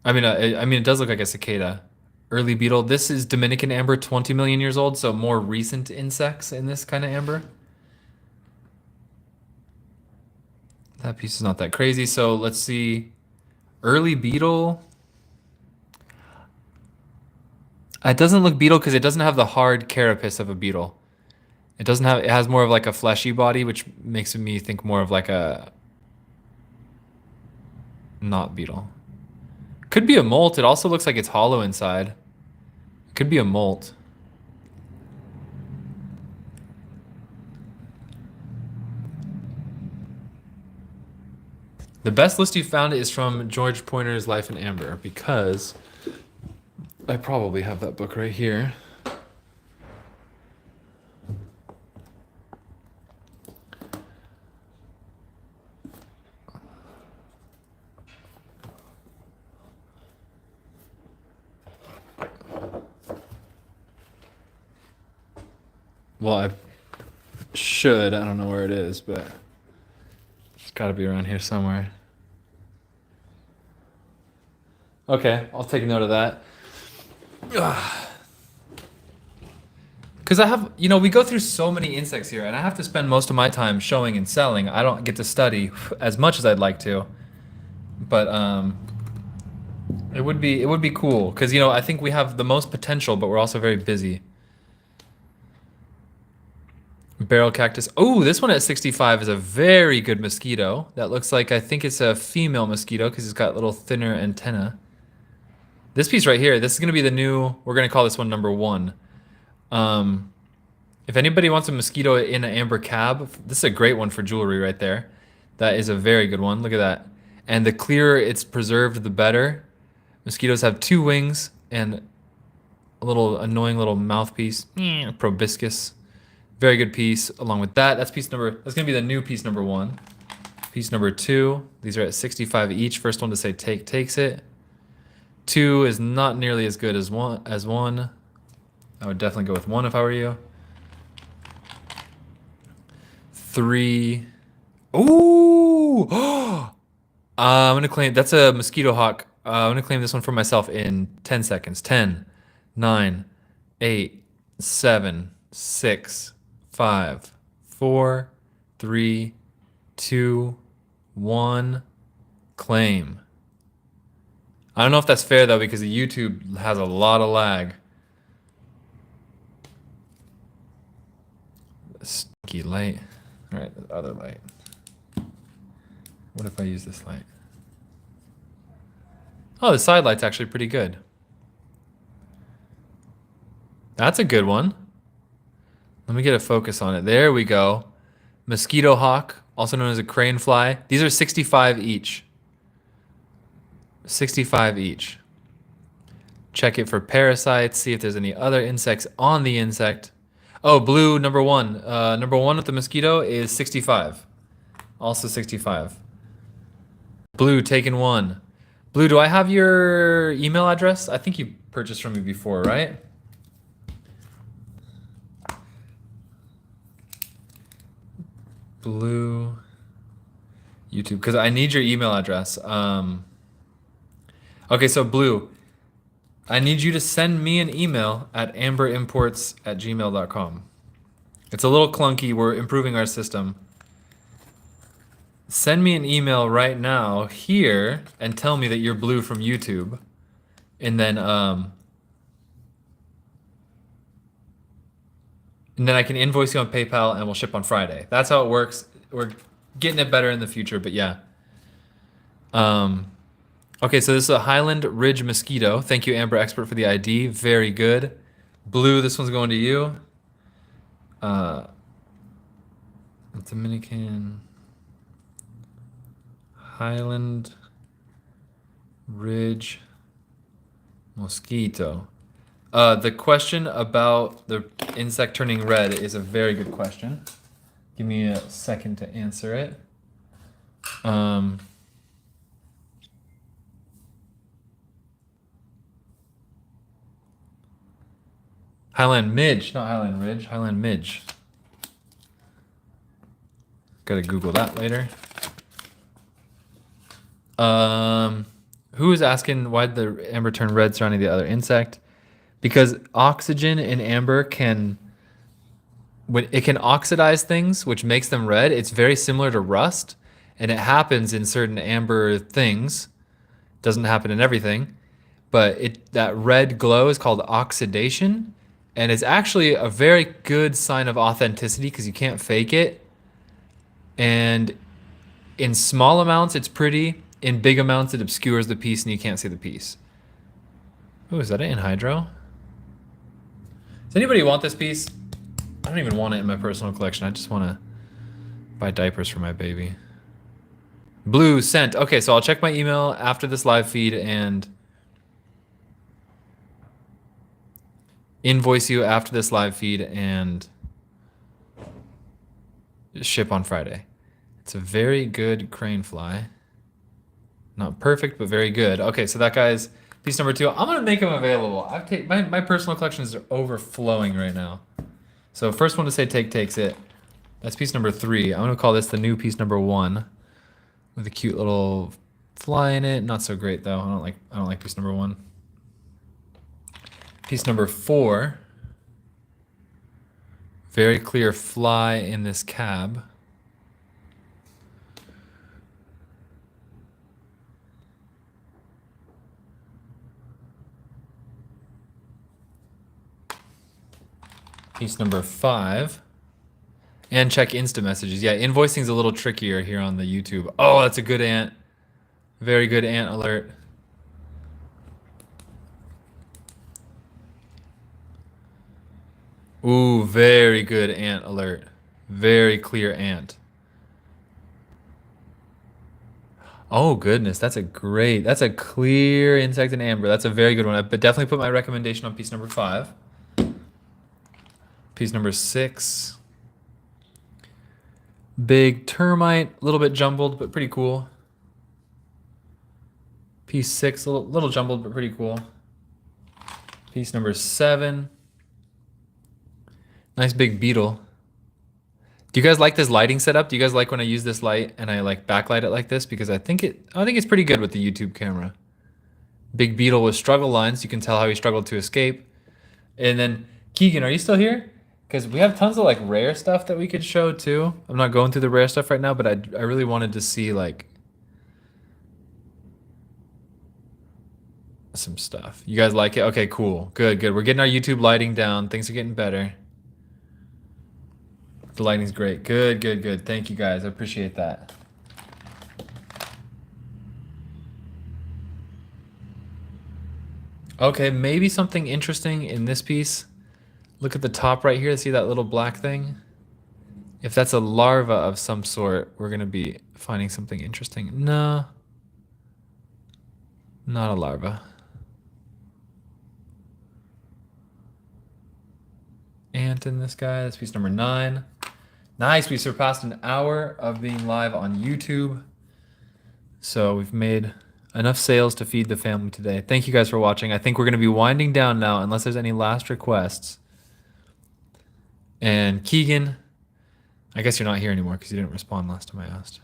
I mean, it does look like a cicada. Early beetle. This is Dominican amber, 20 million years old, so more recent insects in this kind of amber. That piece is not that crazy. So let's see. Early beetle. It doesn't look beetle because it doesn't have the hard carapace of a beetle. It doesn't have. It has more of like a fleshy body, which makes me think more of like a not beetle. Could be a molt. It also looks like it's hollow inside. It could be a molt. The best list you found is from George Pointer's Life in Amber, because I probably have that book right here. Well, I should. I don't know where it is, but it's got to be around here somewhere. Okay, I'll take note of that. Because I have, we go through so many insects here, and I have to spend most of my time showing and selling. I don't get to study as much as I'd like to, but it would be cool because I think we have the most potential, but we're also very busy. Barrel cactus. Oh, this one at 65 is a very good mosquito. That looks like, I think it's a female mosquito because it's got little thinner antenna. This piece right here, this is going to be the new, we're going to call this one number 1. If anybody wants a mosquito in an amber cab, this is a great one for jewelry right there. That is a very good one. Look at that. And the clearer it's preserved, the better. Mosquitoes have 2 wings and a little annoying little mouthpiece. Proboscis. Very good piece. Along with that, that's going to be the new piece number 1. Piece number 2. These are at 65 each. First one to say take takes it. 2 is not nearly as good as one. I would definitely go with 1 if I were you. 3. Ooh! I'm gonna claim that's a mosquito hawk. I'm gonna claim this one for myself in 10 seconds. 10, 9, 8, 7, 6, 5, 4, 3, 2, 1. Claim. I don't know if that's fair though, because the YouTube has a lot of lag. Stinky light. All right, the other light. What if I use this light? Oh, the side light's actually pretty good. That's a good one. Let me get a focus on it. There we go. Mosquito hawk, also known as a crane fly. These are 65 each. 65 each. Check it for parasites, see if there's any other insects on the insect. Oh, blue, number 1. Number 1 with the mosquito is 65. Also 65. Blue, taken one. Blue, do I have your email address? I think you purchased from me before, right? Blue, YouTube, because I need your email address. Okay, so Blue, I need you to send me an email at amberimports@gmail.com. It's a little clunky. We're improving our system. Send me an email right now here and tell me that you're Blue from YouTube. And then I can invoice you on PayPal and we'll ship on Friday. That's how it works. We're getting it better in the future, but yeah. Okay, so this is a Highland Ridge Mosquito. Thank you, Amber Expert, for the ID. Very good. Blue, this one's going to you. Dominican Highland Ridge Mosquito. The question about the insect turning red is a very good question. Give me a second to answer it. Highland Midge, not Highland Ridge, Highland Midge. Gotta Google that later. Who is asking why the amber turn red surrounding the other insect? Because oxygen in amber can oxidize things, which makes them red. It's very similar to rust, and it happens in certain amber things. Doesn't happen in everything, but that red glow is called oxidation, and it's actually a very good sign of authenticity because you can't fake it. And in small amounts, it's pretty. In big amounts, it obscures the piece and you can't see the piece. Oh, is that an anhydro? Does anybody want this piece? I don't even want it in my personal collection. I just want to buy diapers for my baby. Blue, sent. Okay, so I'll check my email after this live feed and invoice you after this live feed and ship on Friday. It's a very good crane fly. Not perfect, but very good. Okay, so that guy's piece number 2. I'm gonna make him available. My personal collections are overflowing right now. So first one to say take takes it. That's piece number 3. I'm gonna call this the new piece number 1 with a cute little fly in it. Not so great though. I don't like piece number 1. Piece number 4. Very clear fly in this cab. Piece number 5. And check Insta messages. Yeah, invoicing's a little trickier here on the YouTube. Oh, that's a good ant. Very good ant alert. Ooh, very good ant alert. Very clear ant. Oh goodness, that's a clear insect in amber. That's a very good one. But definitely put my recommendation on piece number 5. Piece number 6. Big termite, a little bit jumbled, but pretty cool. Piece 6, a little jumbled, but pretty cool. Piece number 7. Nice big beetle. Do you guys like this lighting setup? Do you guys like when I use this light and I like backlight it like this? Because I think it's pretty good with the YouTube camera. Big beetle with struggle lines. You can tell how he struggled to escape. And then Keegan, are you still here? Because we have tons of like rare stuff that we could show too. I'm not going through the rare stuff right now, but I really wanted to see like some stuff. You guys like it? Okay, cool. Good. We're getting our YouTube lighting down. Things are getting better. The lighting's great. Good. Thank you guys. I appreciate that. Okay, maybe something interesting in this piece. Look at the top right here. See that little black thing? If that's a larva of some sort, we're going to be finding something interesting. No. Not a larva. Ant in this guy. That's piece number 9. Nice. We surpassed an hour of being live on YouTube. So we've made enough sales to feed the family today. Thank you guys for watching. I think we're going to be winding down now unless there's any last requests. And Keegan, I guess you're not here anymore because you didn't respond last time I asked.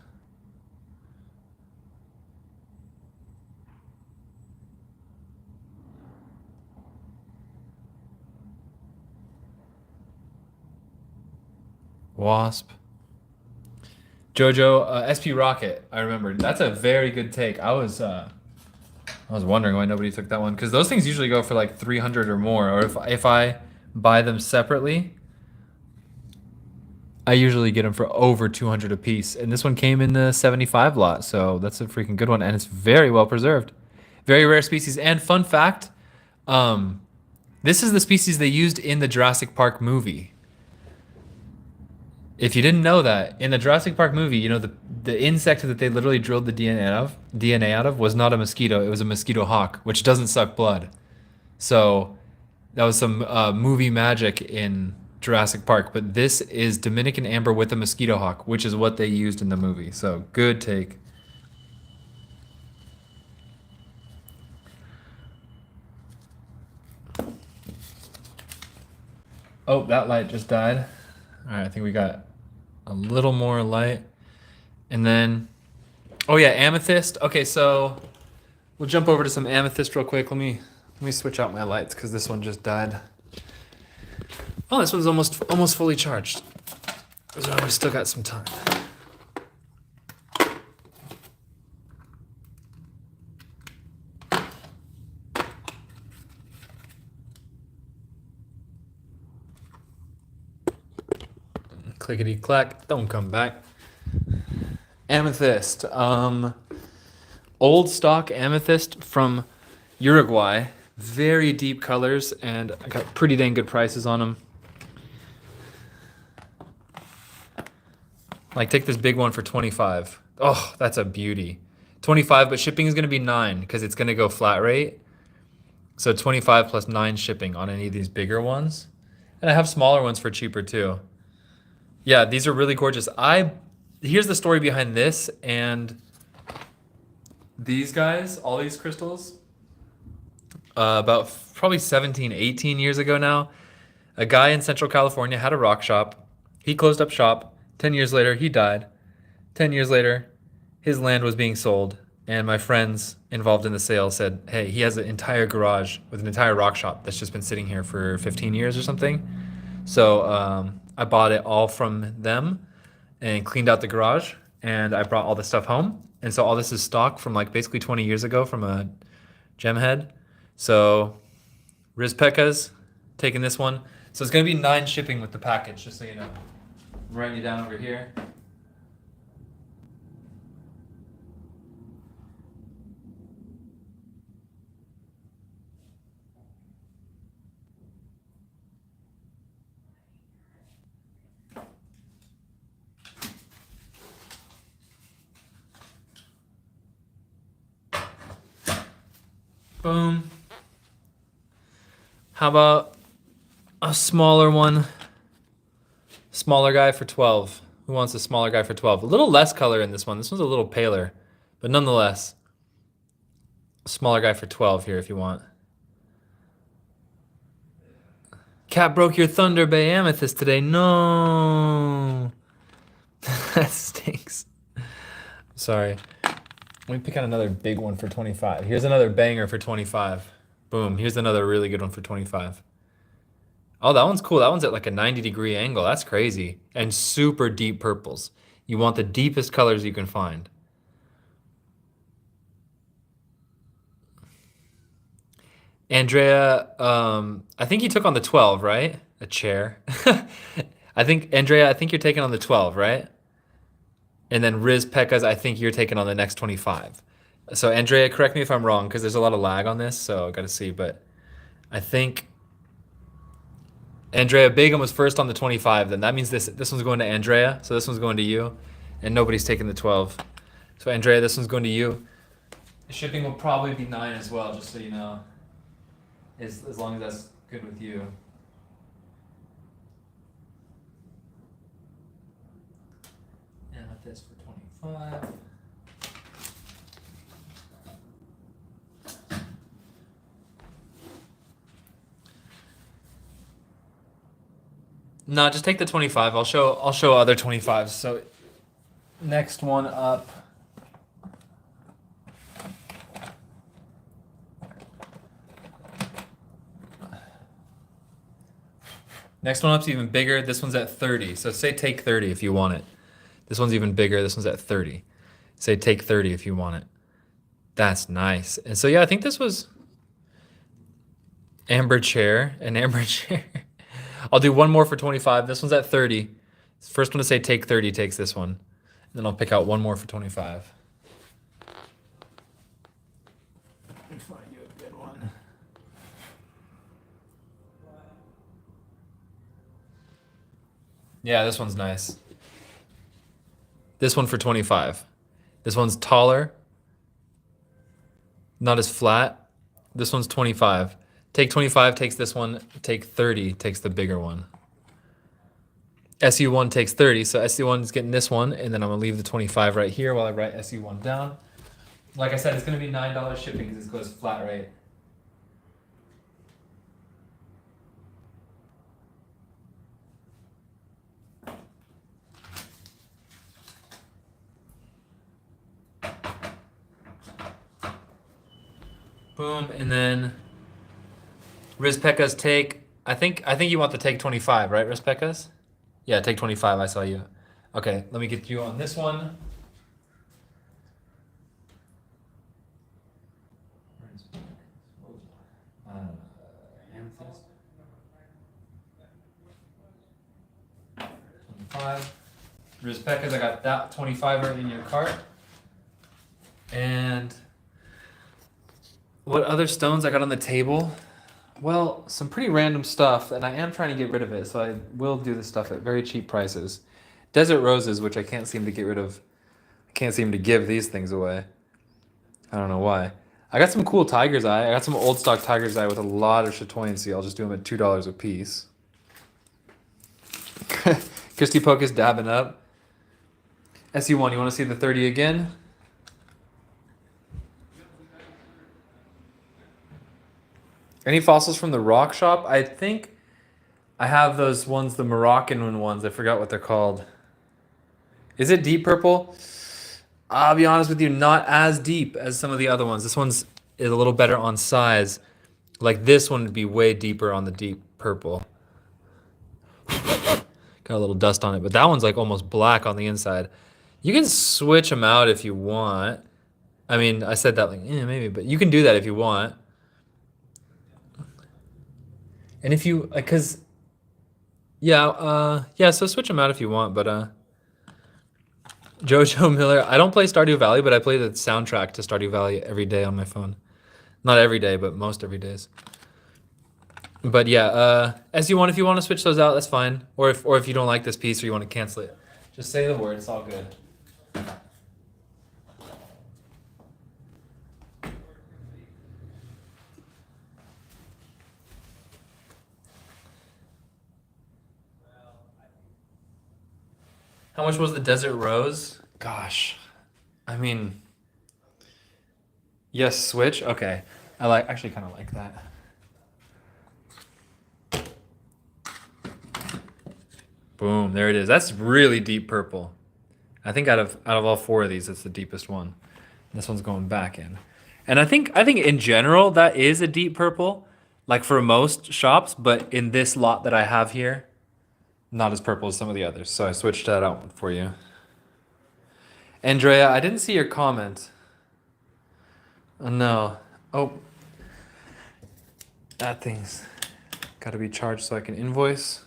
Wasp. Jojo, SP Rocket. I remember. That's a very good take. I was wondering why nobody took that one because those things usually go for like 300 or more. Or if I buy them separately, I usually get them for over 200 a piece. And this one came in the 75 lot, so that's a freaking good one, and it's very well preserved. Very rare species. And fun fact, this is the species they used in the Jurassic Park movie. If you didn't know that, in the Jurassic Park movie, you know, the insect that they literally drilled the DNA out of was not a mosquito, it was a mosquito hawk, which doesn't suck blood. So that was some movie magic in Jurassic Park, but this is Dominican amber with a mosquito hawk, which is what they used in the movie. So good take. Oh, that light just died. All right, I think we got a little more light. And then, oh yeah, amethyst. Okay, so we'll jump over to some amethyst real quick. Let me switch out my lights because this one just died. Oh, this one's almost fully charged. So we still got some time. Clickety clack, don't come back. Amethyst, old stock amethyst from Uruguay. Very deep colors, and I got pretty dang good prices on them. Like, take this big one for 25. Oh, that's a beauty. 25, but shipping is going to be 9 because it's going to go flat rate. So 25 plus 9 shipping on any of these bigger ones. And I have smaller ones for cheaper too. Yeah, these are really gorgeous. Here's the story behind this and these guys, all these crystals. About probably 17, 18 years ago now, a guy in Central California had a rock shop. He closed up shop. 10 years later, he died. 10 years later, his land was being sold, and my friends involved in the sale said, hey, he has an entire garage with an entire rock shop that's just been sitting here for 15 years or something. So I bought it all from them and cleaned out the garage, and I brought all the stuff home. And so all this is stock from like basically 20 years ago from a gem head. So Riz Pekka's taking this one. So it's going to be 9 shipping with the package, just so you know. I'm writing you down over here. Boom. How about a smaller one? Smaller guy for 12. Who wants a smaller guy for 12? A little less color in this one. This one's a little paler, but nonetheless, a smaller guy for 12 here if you want. Cat broke your Thunder Bay Amethyst today. No. That stinks. Sorry. Let me pick out another big one for 25. Here's another banger for 25. Boom. Here's another really good one for 25. Oh, that one's cool. That one's at like a 90-degree angle. That's crazy. And super deep purples. You want the deepest colors you can find. Andrea, I think you took on the 12, right? A chair. Andrea, I think you're taking on the 12, right? And then Riz Pekka's, I think you're taking on the next 25. So Andrea, correct me if I'm wrong, because there's a lot of lag on this, so I got to see. But I think Andrea Begum was first on the 25. Then that means this one's going to Andrea, so this one's going to you, and nobody's taking the 12. So Andrea, this one's going to you. The shipping will probably be 9 as well, just so you know, as long as that's good with you. this for 25. No, just take the 25. I'll show other 25s. So next one up. Next one up's even bigger. This one's at 30. So say take 30 if you want it. This one's even bigger. This one's at 30. Say take 30 if you want it. That's nice. And so yeah, I think this was amber chair, an amber chair. I'll do one more for 25. This one's at 30. First one to say take 30 takes this one. And then I'll pick out one more for 25. Let me find you a good one. Yeah, this one's nice. This one for 25. This one's taller. Not as flat. This one's 25. Take 25 takes this one. Take 30 takes the bigger one. SU1 takes 30, so SU1 is getting this one, and then I'm gonna leave the 25 right here while I write SU1 down. Like I said, it's gonna be $9 shipping because this goes flat rate. Boom, and then Rizpeka's take. I think you want the take 25, right, Rizpeka's? Yeah, take 25. I saw you. Okay, let me get you on this one. Amethyst. 25. Rizpeka's, I got that 25 right in your cart. And what other stones I got on the table? Well, some pretty random stuff, and I am trying to get rid of it, so I will do this stuff at very cheap prices. Desert roses, which I can't seem to get rid of. I can't seem to give these things away. I don't know why. I got some cool tiger's eye. I got some old stock tiger's eye with a lot of chatoyancy. I'll just do them at $2 a piece. Christy Pocus dabbing up. SU1, you want to see the 30 again? Any fossils from the rock shop? I think I have those ones, the Moroccan ones. I forgot what they're called. Is it deep purple? I'll be honest with you, not as deep as some of the other ones. This one's is a little better on size. Like this one would be way deeper on the deep purple. Got a little dust on it, but that one's like almost black on the inside. You can switch them out if you want. I mean, I said that like, yeah, maybe, but you can do that if you want. And if you, cause, yeah, so switch them out if you want, but, Jojo Miller, I don't play Stardew Valley, but I play the soundtrack to Stardew Valley every day on my phone. Not every day, but most every days. But yeah, SU1, if you want to switch those out, that's fine. Or if you don't like this piece or you want to cancel it, just say the word, it's all good. How much was the Desert Rose? Gosh, I mean, yes, switch. Okay, I actually kind of like that. Boom, there it is. That's really deep purple. I think out of all four of these, it's the deepest one. This one's going back in, and I think in general that is a deep purple, like for most shops. But in this lot that I have here, not as purple as some of the others. So I switched that out for you. Andrea, I didn't see your comment. Oh, no. Oh. That thing's got to be charged so I can invoice.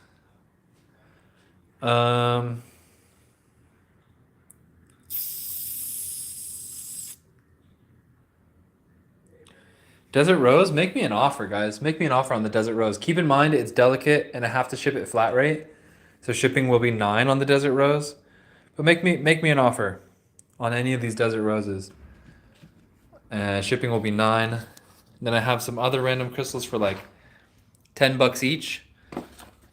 Desert Rose, make me an offer, guys. Make me an offer on the Desert Rose. Keep in mind it's delicate and I have to ship it flat rate. So shipping will be $9 on the Desert Rose. But make me an offer on any of these Desert Roses. Shipping will be $9. Then I have some other random crystals for like $10 each.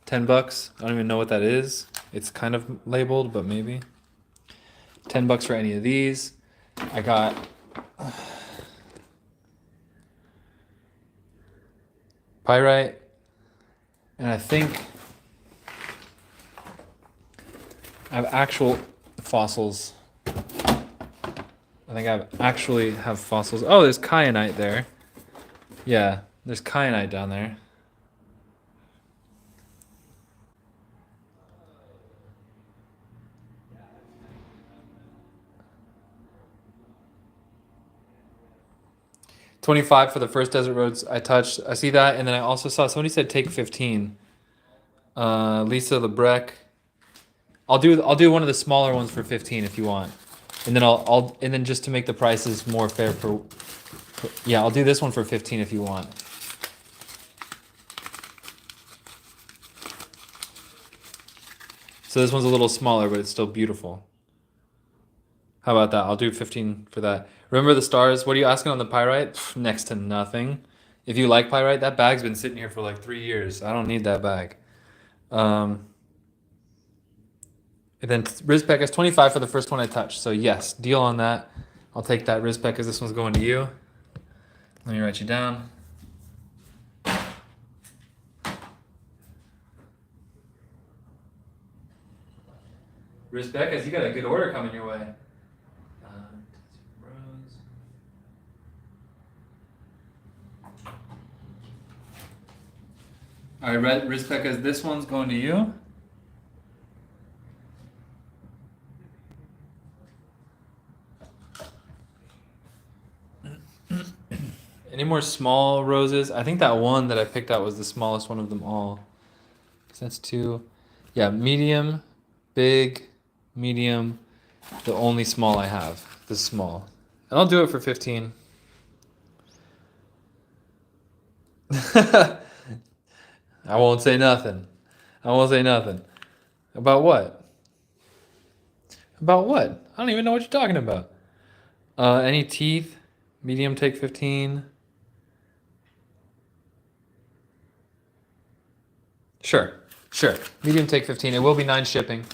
$10. I don't even know what that is. It's kind of labeled, but maybe. $10 for any of these. I got pyrite, and I think I have actual fossils. I think I actually have fossils. Oh, there's kyanite there. Yeah, there's kyanite down there. $25 for the first desert roads I touched. I see that, and then I also saw somebody said take 15. Lisa Lebrec. I'll do one of the smaller ones for 15 if you want, and then I'll and then just to make the prices more fair for yeah, I'll do this one for 15 if you want. So this one's a little smaller, but it's still beautiful. How about that? I'll do 15 for that. Remember the stars? What are you asking on the pyrite? Pff, next to nothing. If you like pyrite, that bag's been sitting here for like 3 years. I don't need that bag. And then Rizpek is 25 for the first one I touched. So yes, deal on that. I'll take that Rizpek because this one's going to you. Let me write you down. Rizpek, as you got a good order coming your way. All right, Rizpek, as this one's going to you. Any more small roses? I think that one that I picked out was the smallest one of them all. That's 2. Yeah, medium, big, medium. The only small I have. This small. And I'll do it for 15. I won't say nothing. I won't say nothing. About what? About what? I don't even know what you're talking about. Any teeth? Medium, take 15. Sure. Medium, take 15. It will be 9 shipping.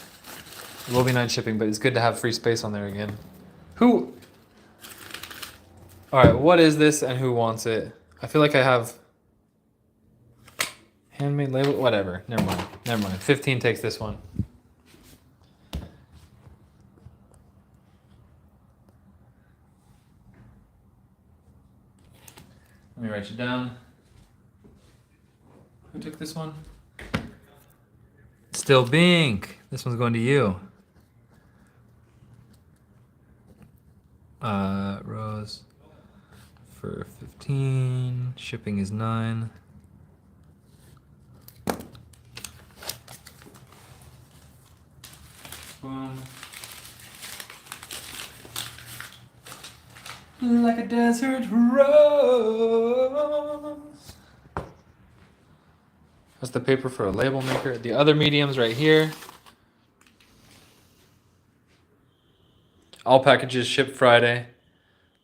It will be 9 shipping, but it's good to have free space on there again. Who? All right, what is this and who wants it? I feel like I have handmade label. Whatever. Never mind. 15 takes this one. Let me write you down. Who took this one? Still Bink. This one's going to you. Rose for 15. Shipping is 9. Boom. Like a desert rose. That's the paper for a label maker. The other mediums right here. All packages ship Friday.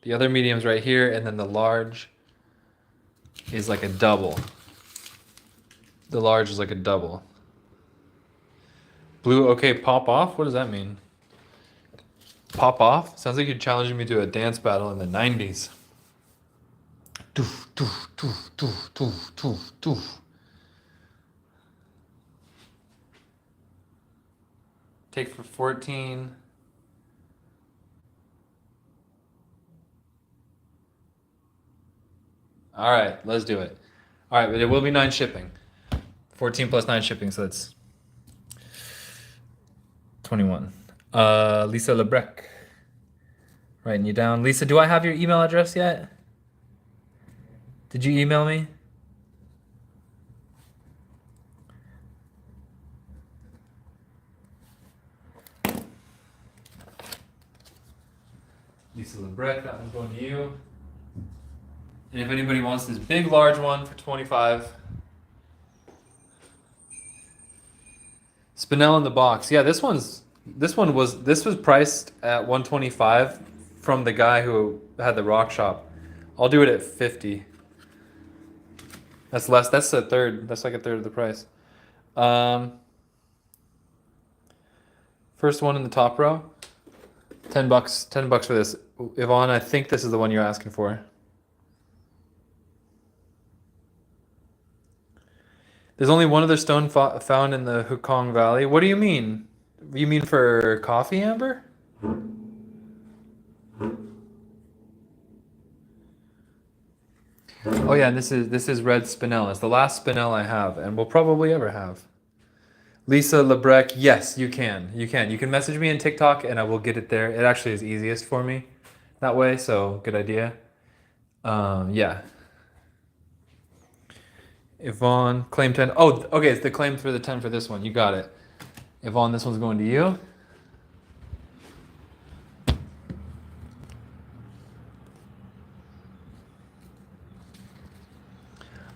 The other mediums right here, and then the large is like a double. The large is like a double. Blue, okay, pop off? What does that mean? Pop off? Sounds like you're challenging me to a dance battle in the 90s. Doof, doof, doof, doof, doof, doof, doof. Take for 14. All right, let's do it. All right, but it will be 9 shipping. 14 plus 9 shipping, so that's 21. Lisa Lebrec. Writing you down. Lisa, do I have your email address yet? Did you email me? Lisa Lebrec, that one's going to you. And if anybody wants this big, large one for 25. Spinel in the box. Yeah, this was priced at 125 from the guy who had the rock shop. I'll do it at 50. That's less. That's a third. That's like a third of the price. First one in the top row. $10. $10 for this. Yvonne, I think this is the one you're asking for. There's only one other stone found in the Hukong Valley. What do you mean? You mean for coffee, Amber? Oh yeah, and this is red spinel. It's the last spinel I have, and will probably ever have. Lisa Lebrec, yes, you can. You can. You can message me in TikTok, and I will get it there. It actually is easiest for me that way, so good idea. Yeah. Yvonne, claim 10. Oh, okay, it's the claim for the 10 for this one. You got it. Yvonne, this one's going to you.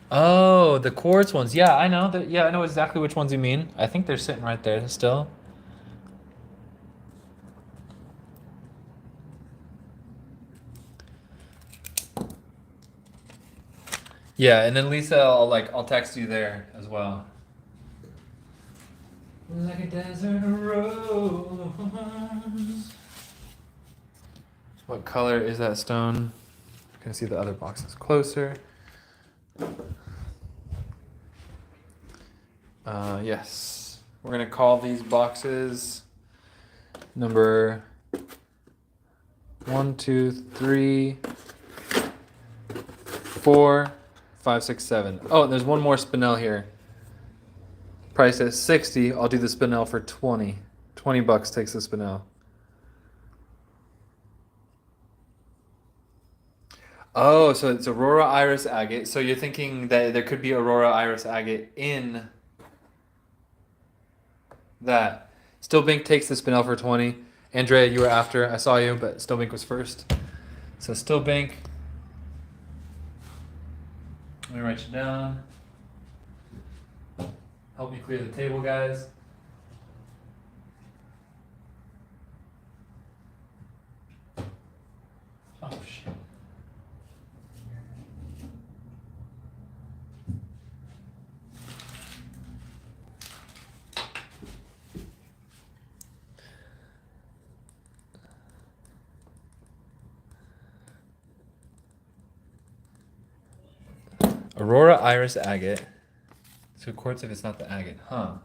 Oh, the quartz ones. Yeah, I know. Yeah, I know exactly which ones you mean. I think they're sitting right there still. Yeah, and then Lisa, I'll text you there as well. Like a desert rose. What color is that stone? Can I see the other boxes closer? Yes. We're gonna call these boxes number 1, 2, 3, 4, 5, 6, 7. Oh, there's one more spinel here. Price at 60. I'll do the spinel for 20. $20 takes the spinel. Oh, so it's Aurora Iris Agate. So you're thinking that there could be Aurora Iris Agate in that. Stillbink takes the spinel for 20. Andrea, you were after. I saw you, but Stillbink was first. So Stillbink. Let me write you down. Help me clear the table, guys. Oh, shit. Aurora Iris Agate. So quartz if it's not the agate, huh?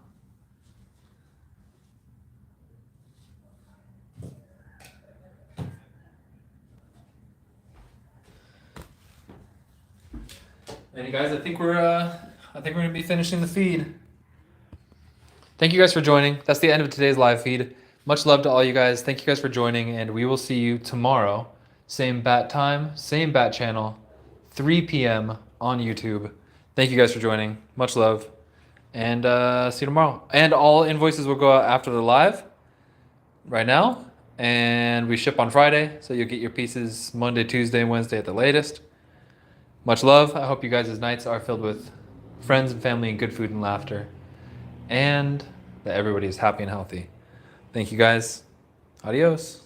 And you guys, I think we're gonna be finishing the feed. Thank you guys for joining. That's the end of today's live feed. Much love to all you guys. Thank you guys for joining, and we will see you tomorrow. Same bat time, same bat channel, 3 p.m. on YouTube. Thank you guys for joining. Much love. And see you tomorrow. And all invoices will go out after the live right now. And we ship on Friday, so you'll get your pieces Monday, Tuesday, and Wednesday at the latest. Much love. I hope you guys' nights are filled with friends and family and good food and laughter. And that everybody is happy and healthy. Thank you guys. Adios.